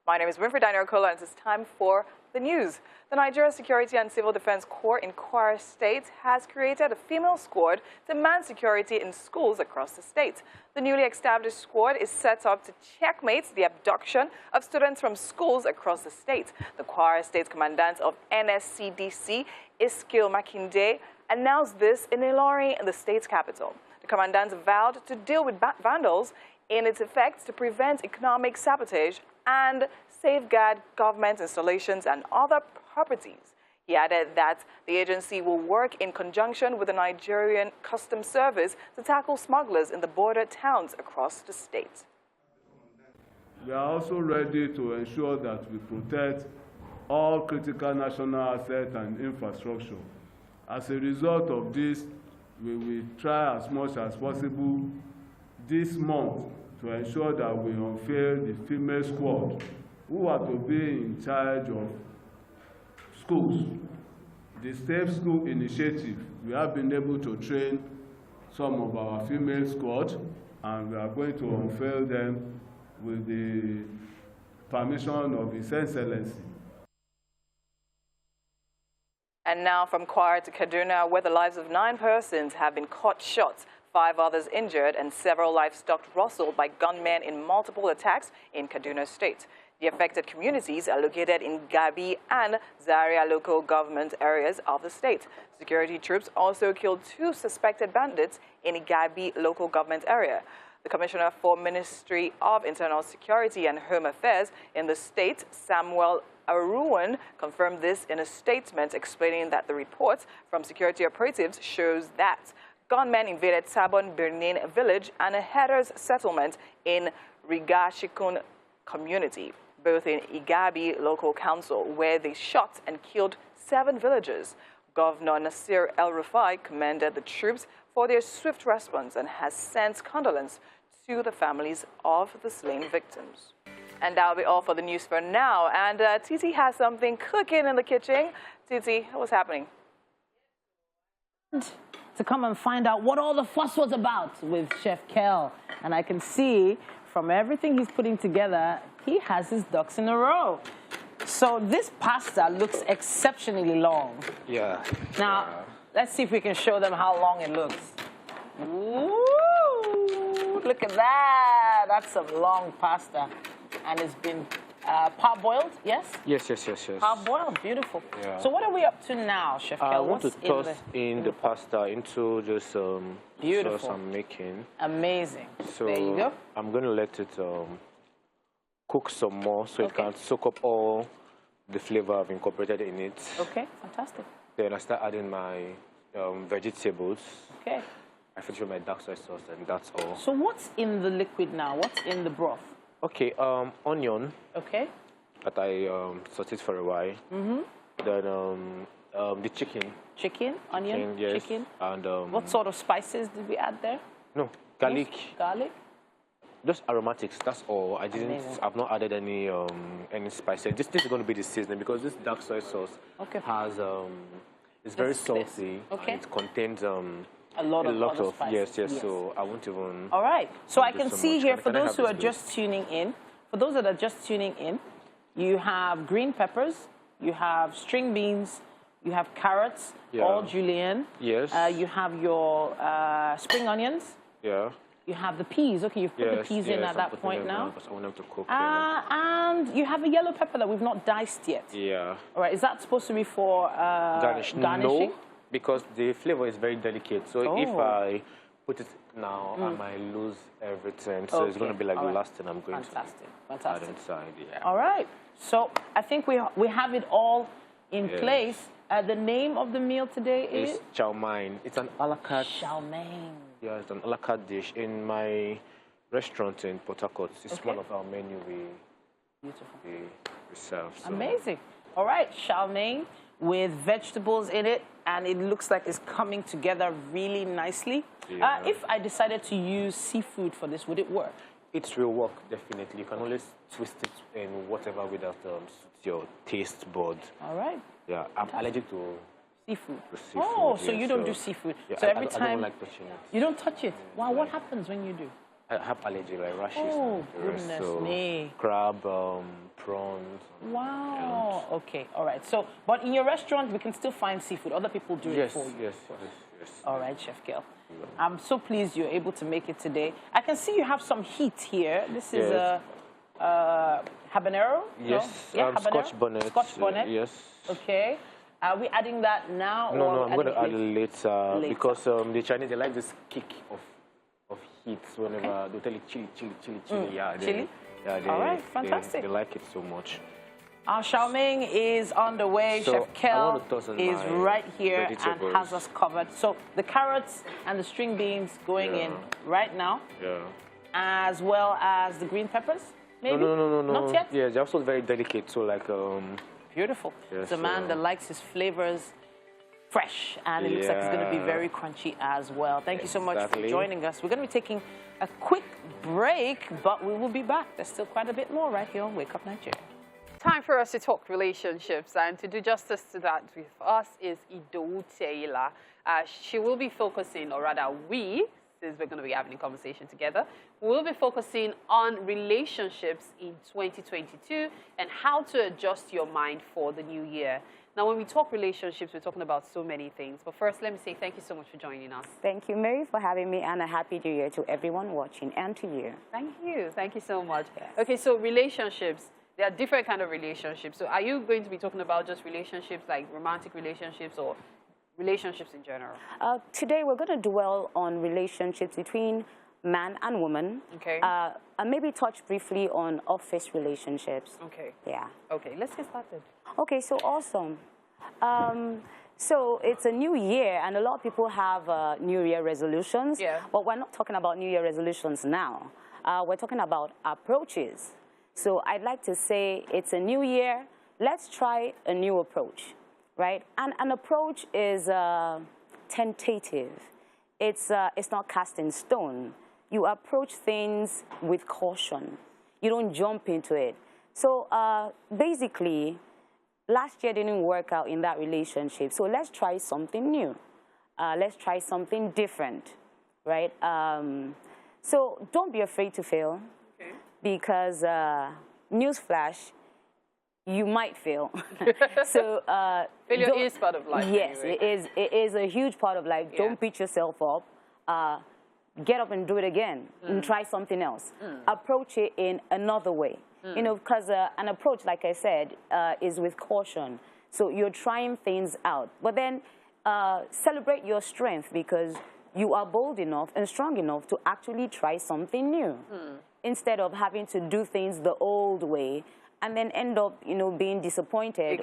My name is Winfrey and it's time for the news. The Nigeria Security and Civil Defense Corps in Kwara State has created a female squad to man security in schools across the state. The newly established squad is set up to checkmate the abduction of students from schools across the state. The Kwara State Commandant of NSCDC, Iskil Makinde, announced this in Ilorin, the state's capital. The commandant vowed to deal with vandals in its effects to prevent economic sabotage and safeguard government installations and other properties. He added that the agency will work in conjunction with the Nigerian Customs Service to tackle smugglers in the border towns across the state. We are also ready to ensure that we protect all critical national assets and infrastructure. As a result of this, we will try as much as possible this month to ensure that we unveil the female squad who are to be in charge of schools. The Safe School Initiative, we have been able to train some of our female squad, and we are going to unveil them with the permission of His Excellency. And now from Kwara to Kaduna, where the lives of 9 persons have been caught shot, 5 others injured, and several livestock rustled by gunmen in multiple attacks in Kaduna State. The affected communities are located in Gabi and Zaria local government areas of the state. Security troops also killed 2 suspected bandits in Gabi local government area. The Commissioner for Ministry of Internal Security and Home Affairs in the state, Samuel Aruwan, confirmed this in a statement explaining that the report from security operatives shows that gunmen invaded Sabon Birnin village and a headers settlement in Rigashikun community, both in Igabi local council, where they shot and killed 7 villagers. Governor Nasir El-Rufai commended the troops for their swift response and has sent condolence to the families of the slain victims. And that'll be all for the news for now. And Titi has something cooking in the kitchen. Titi, what's happening? To come and find out what all the fuss was about with Chef Kel. And I can see from everything he's putting together, he has his ducks in a row. So this pasta looks exceptionally long. Yeah. Now, let's see if we can show them how long it looks. Ooh, look at that. That's some long pasta. And it's been parboiled, yes? Yes. Parboiled, beautiful. Yeah. So what are we up to now, Chef Kel? I want to toss in the pasta into this beautiful sauce I'm making. Amazing. So there you go. I'm going to let it cook some more so it can soak up all the flavor I've incorporated in it. Okay, fantastic. Then I start adding my vegetables. Okay. I finish with my dark soy sauce, and that's all. So what's in the liquid now? What's in the broth? Okay, onion. Okay. That I sauteed for a while. Mm-hmm. Then the chicken. Chicken, onion, yes. chicken. And what sort of spices did we add there? No, garlic. Garlic. Just aromatics. That's all. I've not added any spices. This is going to be the seasoning because this dark soy sauce has it's very salty. Okay. And it contains a lot of spices. Yes. So I won't even. All right. So I can see here, for those who are just tuning in, you have green peppers, you have string beans, you have carrots, all julienne. Yes. You have your spring onions. Yeah. You have the peas. Okay, you've put the peas in at that point now. I want them to cook. And you have a yellow pepper that we've not diced yet. Yeah. All right. Is that supposed to be for garnishing? No, because the flavor is very delicate. So if I put it now, I might lose everything. So it's going to be like the last thing I'm going to add inside. Yeah. All right. So I think we have it all in place. The name of the meal today is? Chow mein. It's an a la carte. Chow mein. Yeah, it's an a la carte dish. In my restaurant in Port Harcourt, it's one of our menu we serve. So. Amazing. All right, chow mein with vegetables in it, and it looks like it's coming together really nicely. Yeah. If I decided to use seafood for this, would it work? It will work, definitely. You can always twist it in whatever way that suits your taste bud. All right. Yeah, I'm allergic to seafood. Seafood. Oh, so you don't do seafood. Yeah, so every I time don't like touching it. You don't touch it. Wow, what happens when you do? I have allergy, like rashes. Oh, and the rest, goodness so me. Crab, prawns. Wow. Okay. All right. So, but in your restaurant, we can still find seafood. Other people do it for you. Yes. All right, Chef Gail. I'm so pleased you're able to make it today. I can see you have some heat here. This is a habanero? Yes. No? Yeah, habanero? Scotch bonnet. Scotch bonnet? Yes. Okay. Are we adding that now? No, I'm going to add it later, Later. because the Chinese, they like this kick of heat whenever they tell you chili. Yeah, chili? Yeah, All right, fantastic. They like it so much. Our Xiaoming is on the way. So, Chef Kel is my right here vegetables. and has us covered. So the carrots and the string beans going in right now, as well as the green peppers, maybe? No. Not yet? Yeah, they're also very delicate, so like... Beautiful. Yes, it's a man that likes his flavors fresh, and it looks like it's going to be very crunchy as well. Thank you so much for joining us. We're going to be taking a quick break, but we will be back. There's still quite a bit more right here on Wake Up Nigeria. Time for us to talk relationships, and to do justice to that with us is Ido Taylor. She will be focusing, or rather we, since we're going to be having a conversation together, we'll be focusing on relationships in 2022 and how to adjust your mind for the new year. Now, when we talk relationships, we're talking about so many things. But first, let me say thank you so much for joining us. Thank you, Mary, for having me, and a happy new year to everyone watching and to you. Thank you. Thank you so much. Yes. Okay, so relationships. There are different kinds of relationships. So are you going to be talking about just relationships, like romantic relationships, or relationships in general? Today, we're going to dwell on relationships between man and woman. Okay. And maybe touch briefly on office relationships. Okay. Yeah. Okay, let's get started. Okay, so awesome. So it's a new year, and a lot of people have New Year resolutions. Yeah. But we're not talking about New Year resolutions now. We're talking about approaches. So I'd like to say it's a new year. Let's try a new approach, right? And an approach is tentative. It's not cast in stone. You approach things with caution. You don't jump into it. So basically, last year didn't work out in that relationship. So let's try something new. Let's try something different, right? So don't be afraid to fail. Okay. Because newsflash, you might fail. So failure is part of life. Yes, anyway. it is a huge part of life. Don't beat yourself up. Get up and do it again and try something else. Approach it in another way. You know, because an approach, like I said, is with caution. So you're trying things out. But then celebrate your strength, because you are bold enough and strong enough to actually try something new. Instead of having to do things the old way and then end up, you know, being disappointed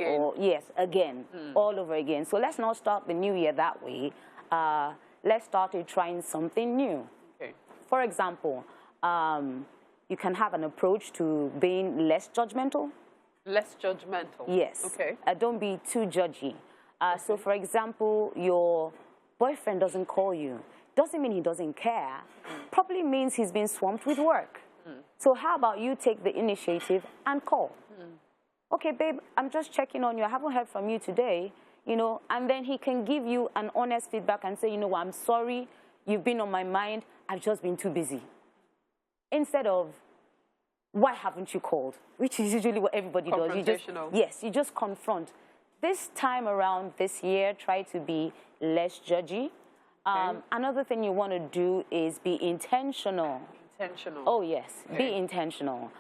again, all over again. So let's not start the new year that way. Let's start with trying something new. Okay. For example, you can have an approach to being less judgmental. Less judgmental? Yes. Okay. Don't be too judgy. So, for example, your boyfriend doesn't call you. Doesn't mean he doesn't care. Probably means he's been swamped with work. So how about you take the initiative and call? Okay, babe, I'm just checking on you. I haven't heard from you today. You know, and then he can give you an honest feedback and say, you know what, I'm sorry, you've been on my mind, I've just been too busy. Instead of, why haven't you called? Which is usually what everybody does. You just confront. This time around, this year, try to be less judgy. Another thing you want to do is be intentional. Intentional. Oh, yes, be intentional.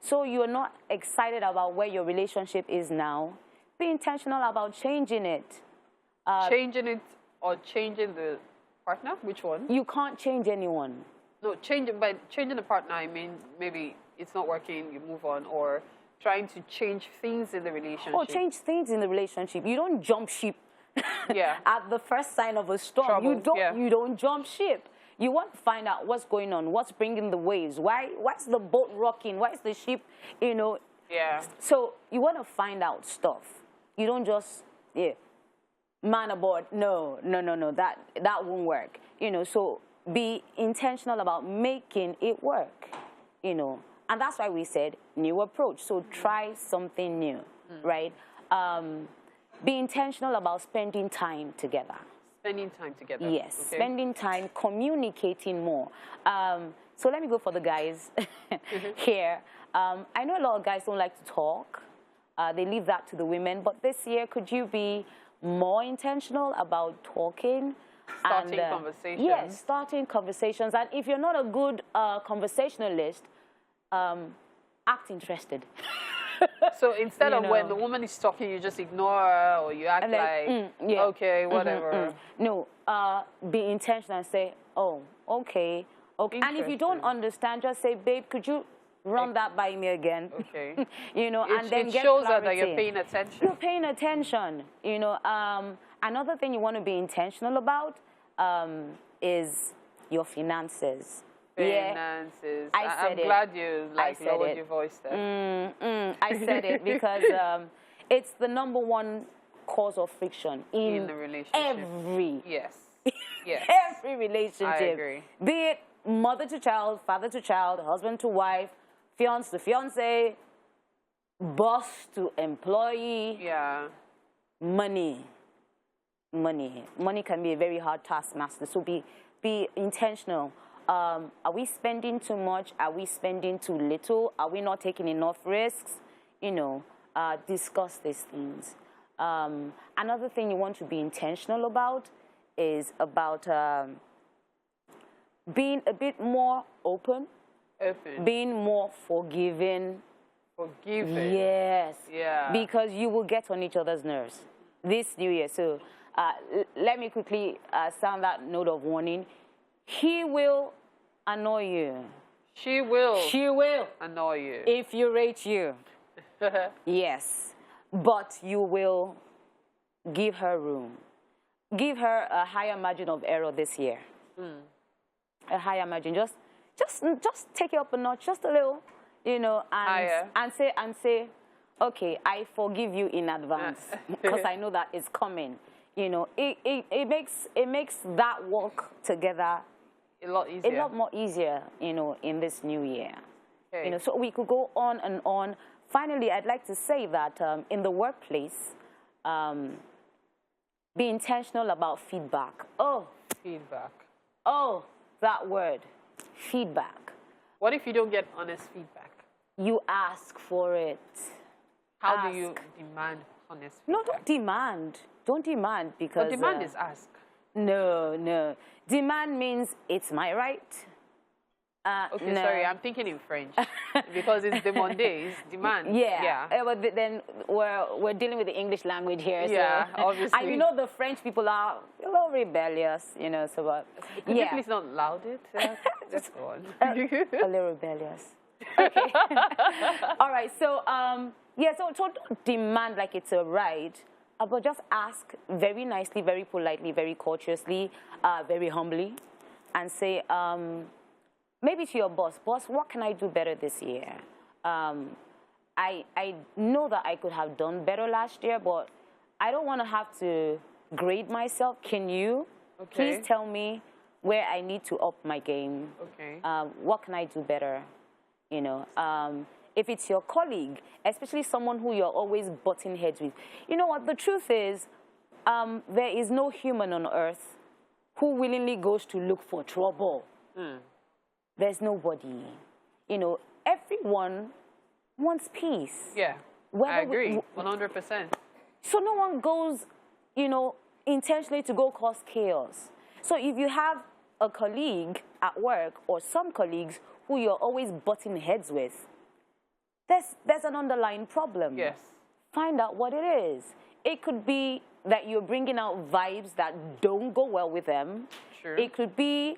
So you're not excited about where your relationship is now. Be intentional about changing it. Changing it or changing the partner? Which one? You can't change anyone. No, by changing the partner, I mean maybe it's not working, you move on, or trying to change things in the relationship. Oh, change things in the relationship. You don't jump ship at the first sign of a storm. Trouble. You don't jump ship. You want to find out what's going on, what's bringing the waves, why's the boat rocking, why is the ship, you know. Yeah. So you want to find out stuff. You don't just, man aboard. No, that won't work. You know, so be intentional about making it work, you know. And that's why we said new approach. So try something new, right? Be intentional about spending time together. Spending time together. Yes, okay. Spending time, communicating more. So let me go for the guys here. I know a lot of guys don't like to talk. They leave that to the women. But this year, could you be more intentional about talking? Starting conversations. Yes, starting conversations. And if you're not a good conversationalist, act interested. So instead of when the woman is talking, you just ignore her or you act like, okay, whatever. No, be intentional and say, oh, okay. And if you don't understand, just say, babe, could you run that by me again? Okay. And then it shows that you're paying attention. You're paying attention. Another thing you want to be intentional about is your finances. Finances. I'm glad you lowered your voice there. I said it because it's the #1 cause of friction in the relationship. Every every relationship. I agree. Be it mother to child, father to child, husband to wife, fiance to fiance, boss to employee. Yeah. Money can be a very hard taskmaster. So be intentional. Are we spending too much? Are we spending too little? Are we not taking enough risks? Discuss these things. Another thing you want to be intentional about is about being a bit more open. Being more forgiving. Yes. Yeah. Because you will get on each other's nerves this new year. So let me quickly sound that note of warning. He will annoy you. She will. She will annoy you. Infuriate you. Yes. But you will give her room. Give her a higher margin of error this year. A higher margin. Just take it up a notch, just a little, and say, okay, I forgive you in advance because I know that it's coming. It makes that work together a lot easier. A lot more easier, in this new year. Okay. So we could go on and on. Finally, I'd like to say that in the workplace, be intentional about feedback. Oh, feedback. Oh, that word, feedback. What if you don't get honest feedback? You ask for it. How do you demand honest feedback? No, don't demand. Don't demand because... But demand is ask. No. Demand means it's my right. Okay, sorry, I'm thinking in French because it's demander, it's demand. Yeah. But then we're dealing with the English language here. Yeah, so. obviously. And the French people are a little rebellious, so but... Could you please not loud it? Just go on. A little rebellious. Okay. All right, so, so don't demand like it's a right, but just ask very nicely, very politely, very courteously, very humbly, and say, maybe to your boss, what can I do better this year? I know that I could have done better last year, but I don't want to have to grade myself. Can you please tell me where I need to up my game? Okay. What can I do better? If it's your colleague, especially someone who you're always butting heads with. You know what? The truth is, there is no human on earth who willingly goes to look for trouble. There's nobody. Everyone wants peace. Yeah, I agree, 100%. So no one goes, intentionally to go cause chaos. So if you have a colleague at work or some colleagues who you're always butting heads with, there's an underlying problem. Yes. Find out what it is. It could be that you're bringing out vibes that don't go well with them. True. It could be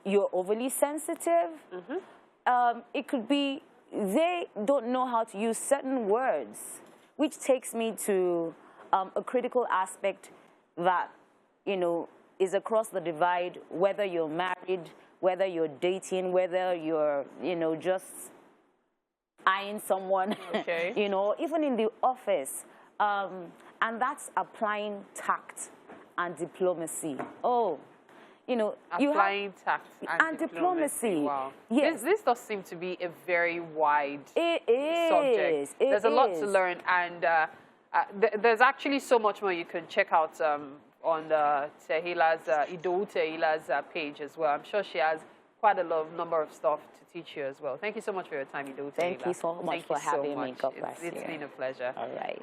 you're overly sensitive. It could be they don't know how to use certain words, which takes me to a critical aspect that, is across the divide, whether you're married, whether you're dating, whether you're, just eyeing someone, okay. Even in the office. And that's applying tact and diplomacy. Applying tact and diplomacy. Wow. Yes. This does seem to be a very wide subject. There's a lot to learn, and there's actually so much more you can check out on Tehila's page as well. I'm sure she has quite a number of stuff to teach you as well. Thank you so much for your time, Idou. Thank you so much for having me. It's been a pleasure. All right.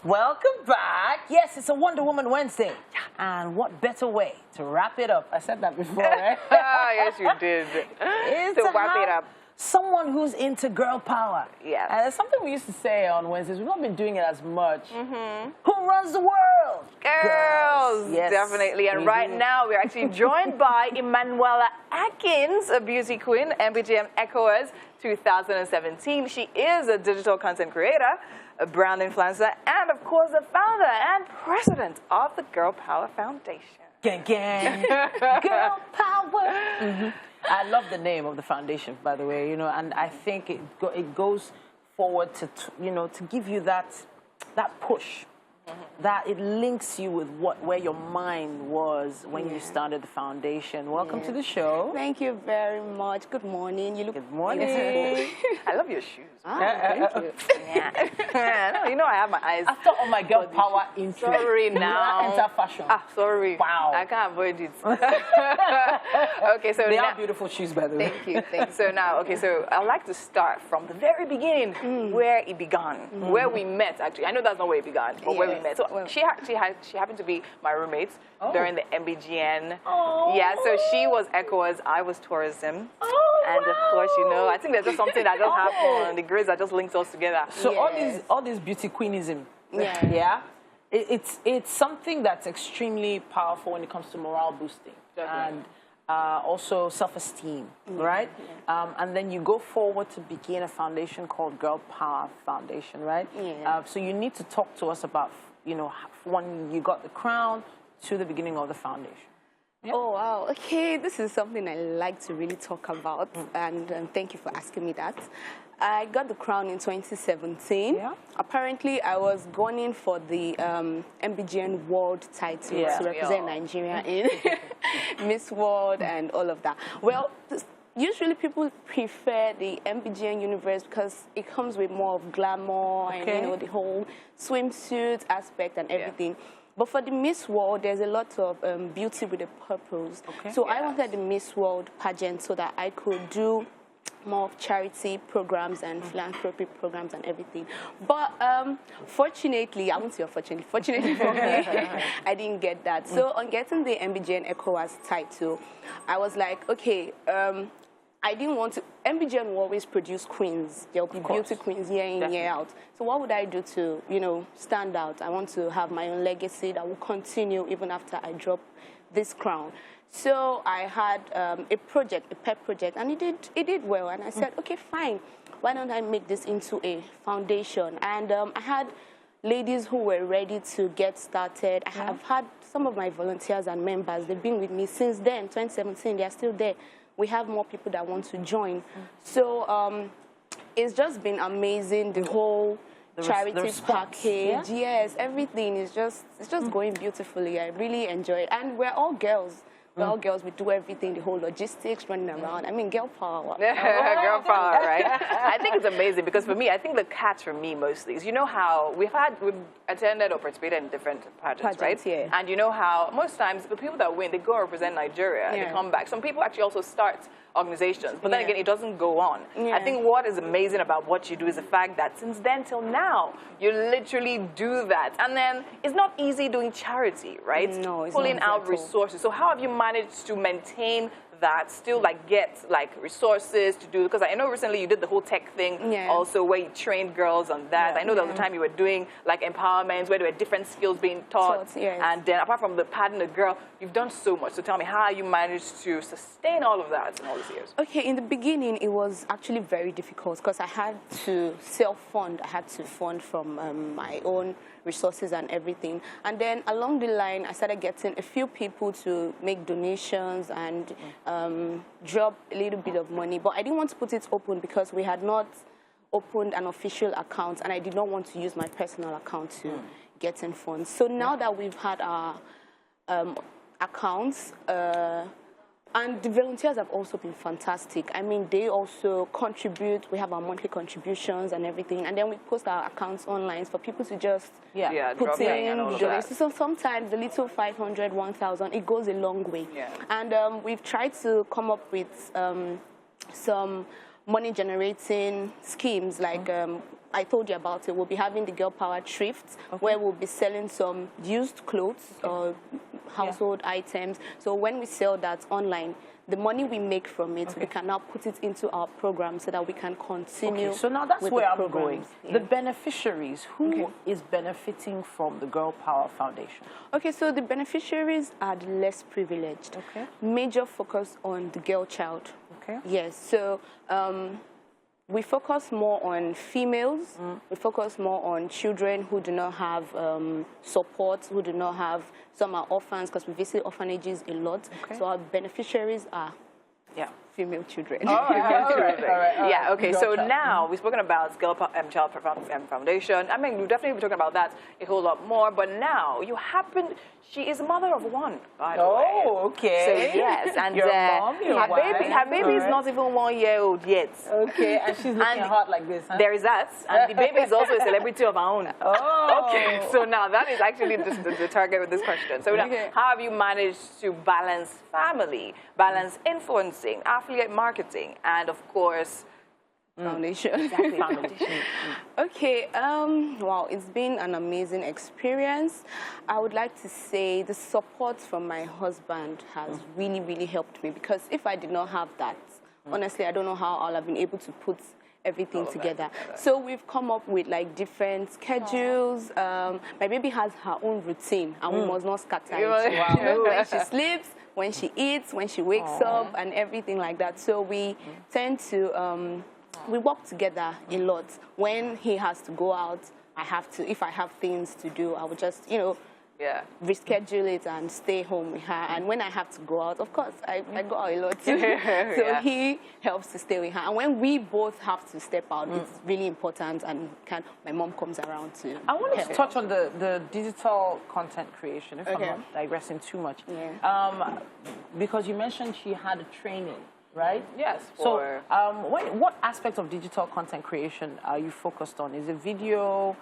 Welcome back. Yes, it's a Wonder Woman Wednesday. And what better way to wrap it up? I said that before, right? Yes, you did. To wrap it up. Someone who's into girl power. Yeah. And there's something we used to say on Wednesdays. We've not been doing it as much. Who runs the world? Girls. Yes, definitely. And right now, we're actually joined by Emmanuella Atkins, a beauty queen, MBGM ECOWAS 2017. She is a digital content creator, a brand influencer, and of course, the founder and president of the Girl Power Foundation. Gang, gang. Girl power. I love the name of the foundation, by the way, and I think it goes forward to give you that push, that it links you with where your mind was when you started the foundation. Welcome to the show. Thank you very much. Good morning. You look good morning. I love your shoes. Thank you. Yeah. I have my eyes. I thought on my girl power intro. Sorry now. Enter fashion. Sorry. Wow. I can't avoid it. Okay, so they are beautiful shoes, by the way. Thank you. So now, so I'd like to start from the very beginning, where it began, where we met. Actually, I know that's not where it began, but where we met. So she happened to be my roommate during the MBGN. Oh. Yeah. So she was ECOWAS, I was tourism. And of course, I think there's just something that just happened. The grades that just links us together. So all this beauty queenism, it's something that's extremely powerful when it comes to morale boosting and also self-esteem, right? Yeah. And then you go forward to begin a foundation called Girl Power Foundation, right? Yeah. So you need to talk to us about when you got the crown to the beginning of the foundation. Yeah. Oh, wow. Okay, this is something I like to really talk about, and thank you for asking me that. I got the crown in 2017. Yeah. Apparently, I was going in for the MBGN World title to represent Nigeria in Miss World and all of that. Well, usually people prefer the MBGN universe because it comes with more of glamour and the whole swimsuit aspect and everything. Yeah. But for the Miss World, there's a lot of beauty with a purpose. Okay. So I wanted the Miss World pageant so that I could do more of charity programs and philanthropy programs and everything. But fortunately, I won't say unfortunately, fortunately for me, I didn't get that. So on getting the MBGN ECOWAS title, I was like, okay, I didn't want to. MBGN will always produce queens. There'll be beauty queens year in, year out. So what would I do to, stand out? I want to have my own legacy that will continue even after I drop this crown. So I had a project, a pet project, and it did well. And I said, okay, fine. Why don't I make this into a foundation? And I had ladies who were ready to get started. I have had some of my volunteers and members. They've been with me since then, 2017. They are still there. We have more people that want to join. So it's just been amazing, the whole charity package. Yes, everything is just going beautifully. I really enjoy it. And we're all girls. We're all girls. We do everything, the whole logistics, running around. I mean, girl power. Girl power, right? I think it's amazing because for me, I think the catch for me mostly is, how we've attended or participated in different pageants, right? Yeah. And how most times the people that win, they go and represent Nigeria and they come back. Some people actually also start organizations, but then again, it doesn't go on. I think what is amazing about what you do is the fact that since then till now, you literally do that. And then it's not easy doing charity, right? No, it's pulling not out resources. So how have you managed to maintain that, still get resources to do, because I know recently you did the whole tech thing also where you trained girls on that. I know there was a time you were doing empowerment where there were different skills being taught. And then apart from the padding a girl, you've done so much. So tell me how you managed to sustain all of that in all these years. Okay, in the beginning it was actually very difficult because I had to self-fund. I had to fund from my own resources and everything. And then along the line, I started getting a few people to make donations and drop a little bit of money. But I didn't want to put it open because we had not opened an official account, and I did not want to use my personal account to get in funds. So now that we've had our accounts, And the volunteers have also been fantastic. I mean, they also contribute. We have our monthly contributions and everything. And then we post our accounts online for people to just put in the donations. So sometimes the little 500, 1,000, it goes a long way. Yeah. And we've tried to come up with some money-generating schemes like I told you about it. We'll be having the Girl Power Thrift, where we'll be selling some used clothes or household items. So when we sell that online, the money we make from it, we can now put it into our program so that we can continue. So now that's where I'm going. Yeah. The beneficiaries, who is benefiting from the Girl Power Foundation? Okay, so the beneficiaries are the less privileged. Major focus on the girl child. Yes, so we focus more on females. We focus more on children who do not have support, who do not have, some are orphans, because we visit orphanages a lot. So our beneficiaries are female children. Yeah, okay, so now we've spoken about Girl Child Foundation. I mean, we'll definitely be talking about that a whole lot more, but now you happen, she is a mother of one, by the way. Oh, okay. So yes, and your mom, her baby is not even 1 year old yet. Okay, and she's looking hot like this, huh? There is that, and the baby is also a celebrity of our own. Okay, so now that is actually the target of this question. So now, how have you managed to balance family, balance influencing, affiliate marketing, and of course, foundation? Foundation. Okay, wow, it's been an amazing experience. I would like to say the support from my husband has really, really helped me, because if I did not have that, honestly, I don't know how I'll have been able to put everything together. So we've come up with like different schedules. My baby has her own routine, and we must not scatter it. When she sleeps, when she eats, when she wakes up, and everything like that. So we tend to, we work together a lot. When he has to go out, I have to, if I have things to do, I would just, you know, reschedule it and stay home with her. And when I have to go out, of course, I go out a lot too. So he helps to stay with her. And when we both have to step out, it's really important. And my mom comes around too. I wanted to touch on the digital content creation, if I'm not digressing too much. Because you mentioned she had a training, right? Yes. So what aspect of digital content creation are you focused on? Is it video?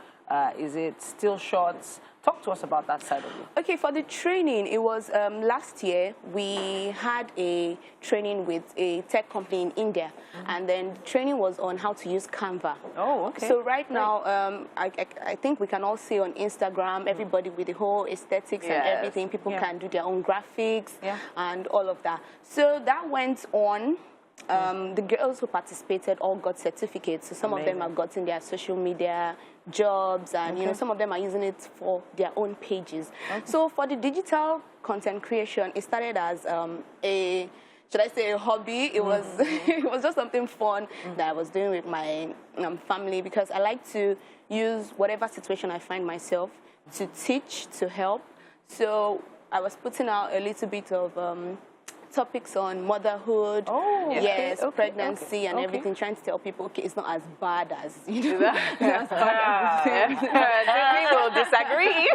Is it still shots? Talk to us about that side of it. Okay, for the training, it was last year we had a training with a tech company in India, and then the training was on how to use Canva. Oh, okay. So right now, I think we can all see on Instagram, everybody with the whole aesthetics and everything, people can do their own graphics and all of that. So that went on. The girls who participated all got certificates. So some of them have gotten their social media jobs, and you know, some of them are using it for their own pages. So for the digital content creation, it started as a, should I say, a hobby. It was it was just something fun that I was doing with my family, because I like to use whatever situation I find myself to teach, to help. So I was putting out a little bit of topics on motherhood, pregnancy and everything, trying to tell people, okay, it's not as bad as, you know, as bad as we will disagree.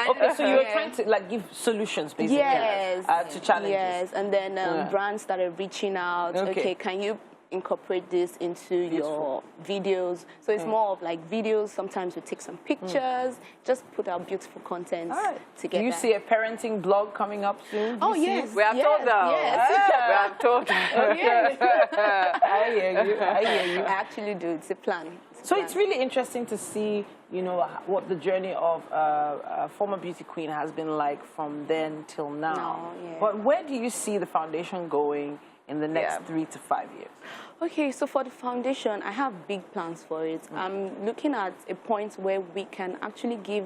Okay, so you were trying to like give solutions, basically, to challenges. Yes, and then brands started reaching out, okay, can you incorporate this into your videos? So it's more of like videos. Sometimes we take some pictures, just put our beautiful content together. Do you see a parenting blog coming up soon? Oh, yes. We have told them. Yes. We have told them. I hear you. I hear you. I actually do. It's a plan. It's really interesting to see, you know, what the journey of former beauty queen has been like from then till now. But where do you see the foundation going in the next 3 to 5 years? Okay, so for the foundation, I have big plans for it. I'm looking at a point where we can actually give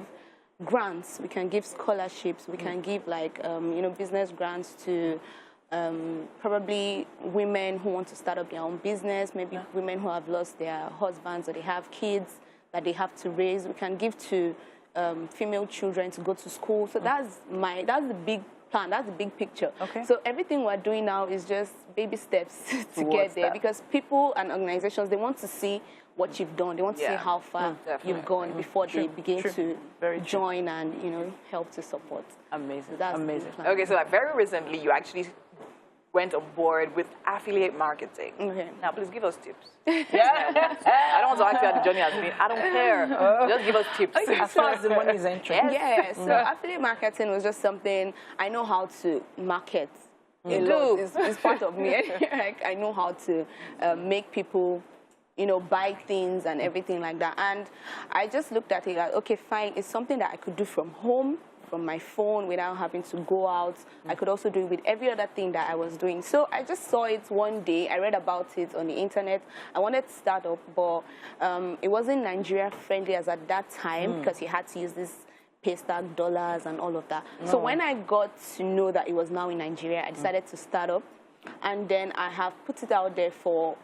grants, we can give scholarships, we can give like, you know, business grants to probably women who want to start up their own business, maybe women who have lost their husbands or they have kids that they have to raise. We can give to female children to go to school. So that's the big plan. That's the big picture. Okay. So everything we're doing now is just baby steps to get there, because people and organizations, they want to see what you've done. They want to see how far you've gone before they begin to join and, you know, help to support. Amazing. So that's amazing. Okay, so like very recently, you actually went on board with affiliate marketing. Okay. Now, please give us tips. I don't want to ask you how the journey has been. I don't care. Just give us tips. As far as the money is entering. Yes. So affiliate marketing was just something I know how to market. It's part of me. Like, I know how to make people, you know, buy things and everything like that. And I just looked at it like, okay, fine. It's something that I could do from home, from my phone, without having to go out. I could also do it with every other thing that I was doing. So I just saw it one day. I read about it on the internet. I wanted to start up, but it wasn't Nigeria friendly as at that time, because you had to use this paystack dollars and all of that. So when I got to know that it was now in Nigeria, I decided to start up. And then I have put it out there for,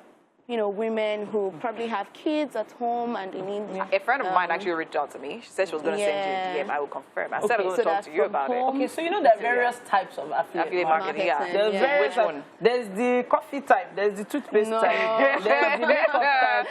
you know, women who probably have kids at home and they need... A friend of mine actually reached out to me. She said she was going to send you a DM. I will confirm. I said I was going to talk to you about it. Okay, so you know there are various types of affiliate marketing. Which one? There's the coffee type, there's the toothpaste type, there's the makeup type,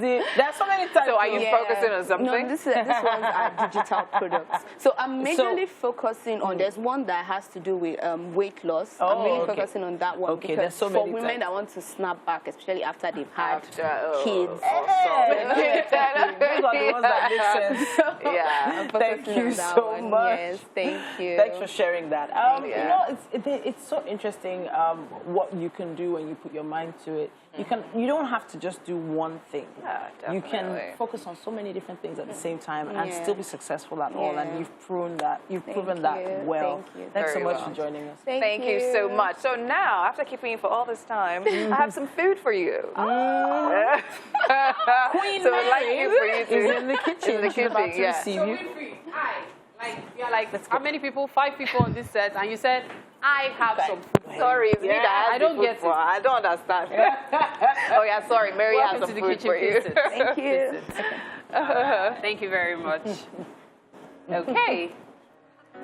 there are so many types. So are you focusing on something? No, this ones are digital products. So I'm majorly focusing on, there's one that has to do with weight loss. I'm really focusing on that one. Okay, because so for women that want to snap back, especially after they've had kids. Those are the ones that make sense. Yeah. Thank you so much. Yes, thank you. Thanks for sharing that. You know, it's so interesting what you can do when you put your mind to it. You don't have to just do one thing. You can focus on so many different things at the same time and still be successful at all. And you've proven that. Well. Thank you. Thanks so much for joining us. Thank you so much. So now, after keeping you for all this time, I have some food for you. Queen so I'd like you to is in the kitchen. She's about to receive you. Winfrey, how many people? 5 people on this set, and you said, I have some food. Sorry, it's me that I don't get it. I don't understand. Oh yeah, sorry. Mary Welcome has to some the food kitchen. for you. Thank you. Thank you very much. Okay.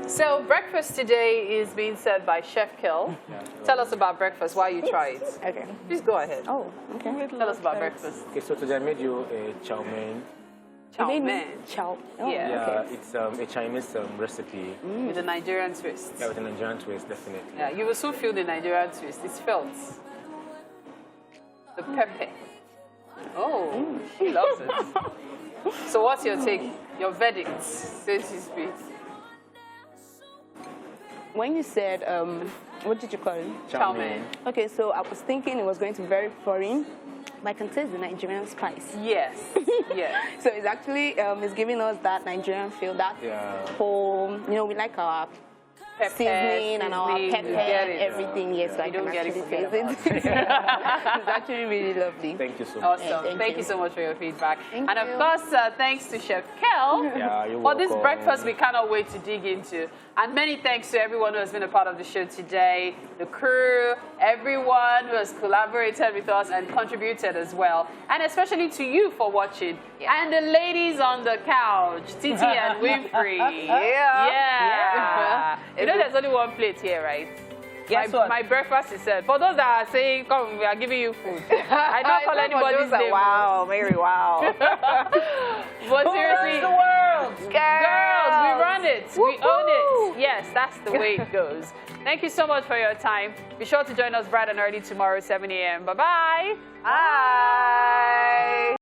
So breakfast today is being served by Chef Kel. Tell us about breakfast while you try it. Okay. Please go ahead. Oh, okay. Tell us about breakfast. Okay, so today I made you a chow mein. Chow mein. Chow. Oh, Yeah, okay. it's a Chinese recipe. With a Nigerian twist. Yeah, with a Nigerian twist, definitely. Yeah, you will soon feel the Nigerian twist. It's felt. The pepper. Oh, she loves it. So what's your take? Your verdict, so to speak? When you said, what did you call it? Chow mein. Okay, so I was thinking it was going to be very foreign, but I can taste the Nigerian spice. Yes, yes. So it's actually, it's giving us that Nigerian feel, that whole, you know, we like our seasoning and our pepper and everything. Yes, so I can actually taste it. It's actually really lovely. Thank you so much. Awesome. Thank you so much for your feedback. And of course, thanks to Chef Kel for this breakfast we cannot wait to dig into. And many thanks to everyone who has been a part of the show today, the crew, everyone who has collaborated with us and contributed as well. And especially to you for watching. And the ladies on the couch, Titi and Winfrey. Yeah. You know there's only one plate here, right? Guess what? My breakfast is served. For those that are saying, come, we are giving you food. I don't call anybody's name. Wow, Mary, wow. But seriously, the world. Girls, we run it. We own it. Yes, that's the way it goes. Thank you so much for your time. Be sure to join us bright and early tomorrow, 7 a.m. Bye-bye. Bye.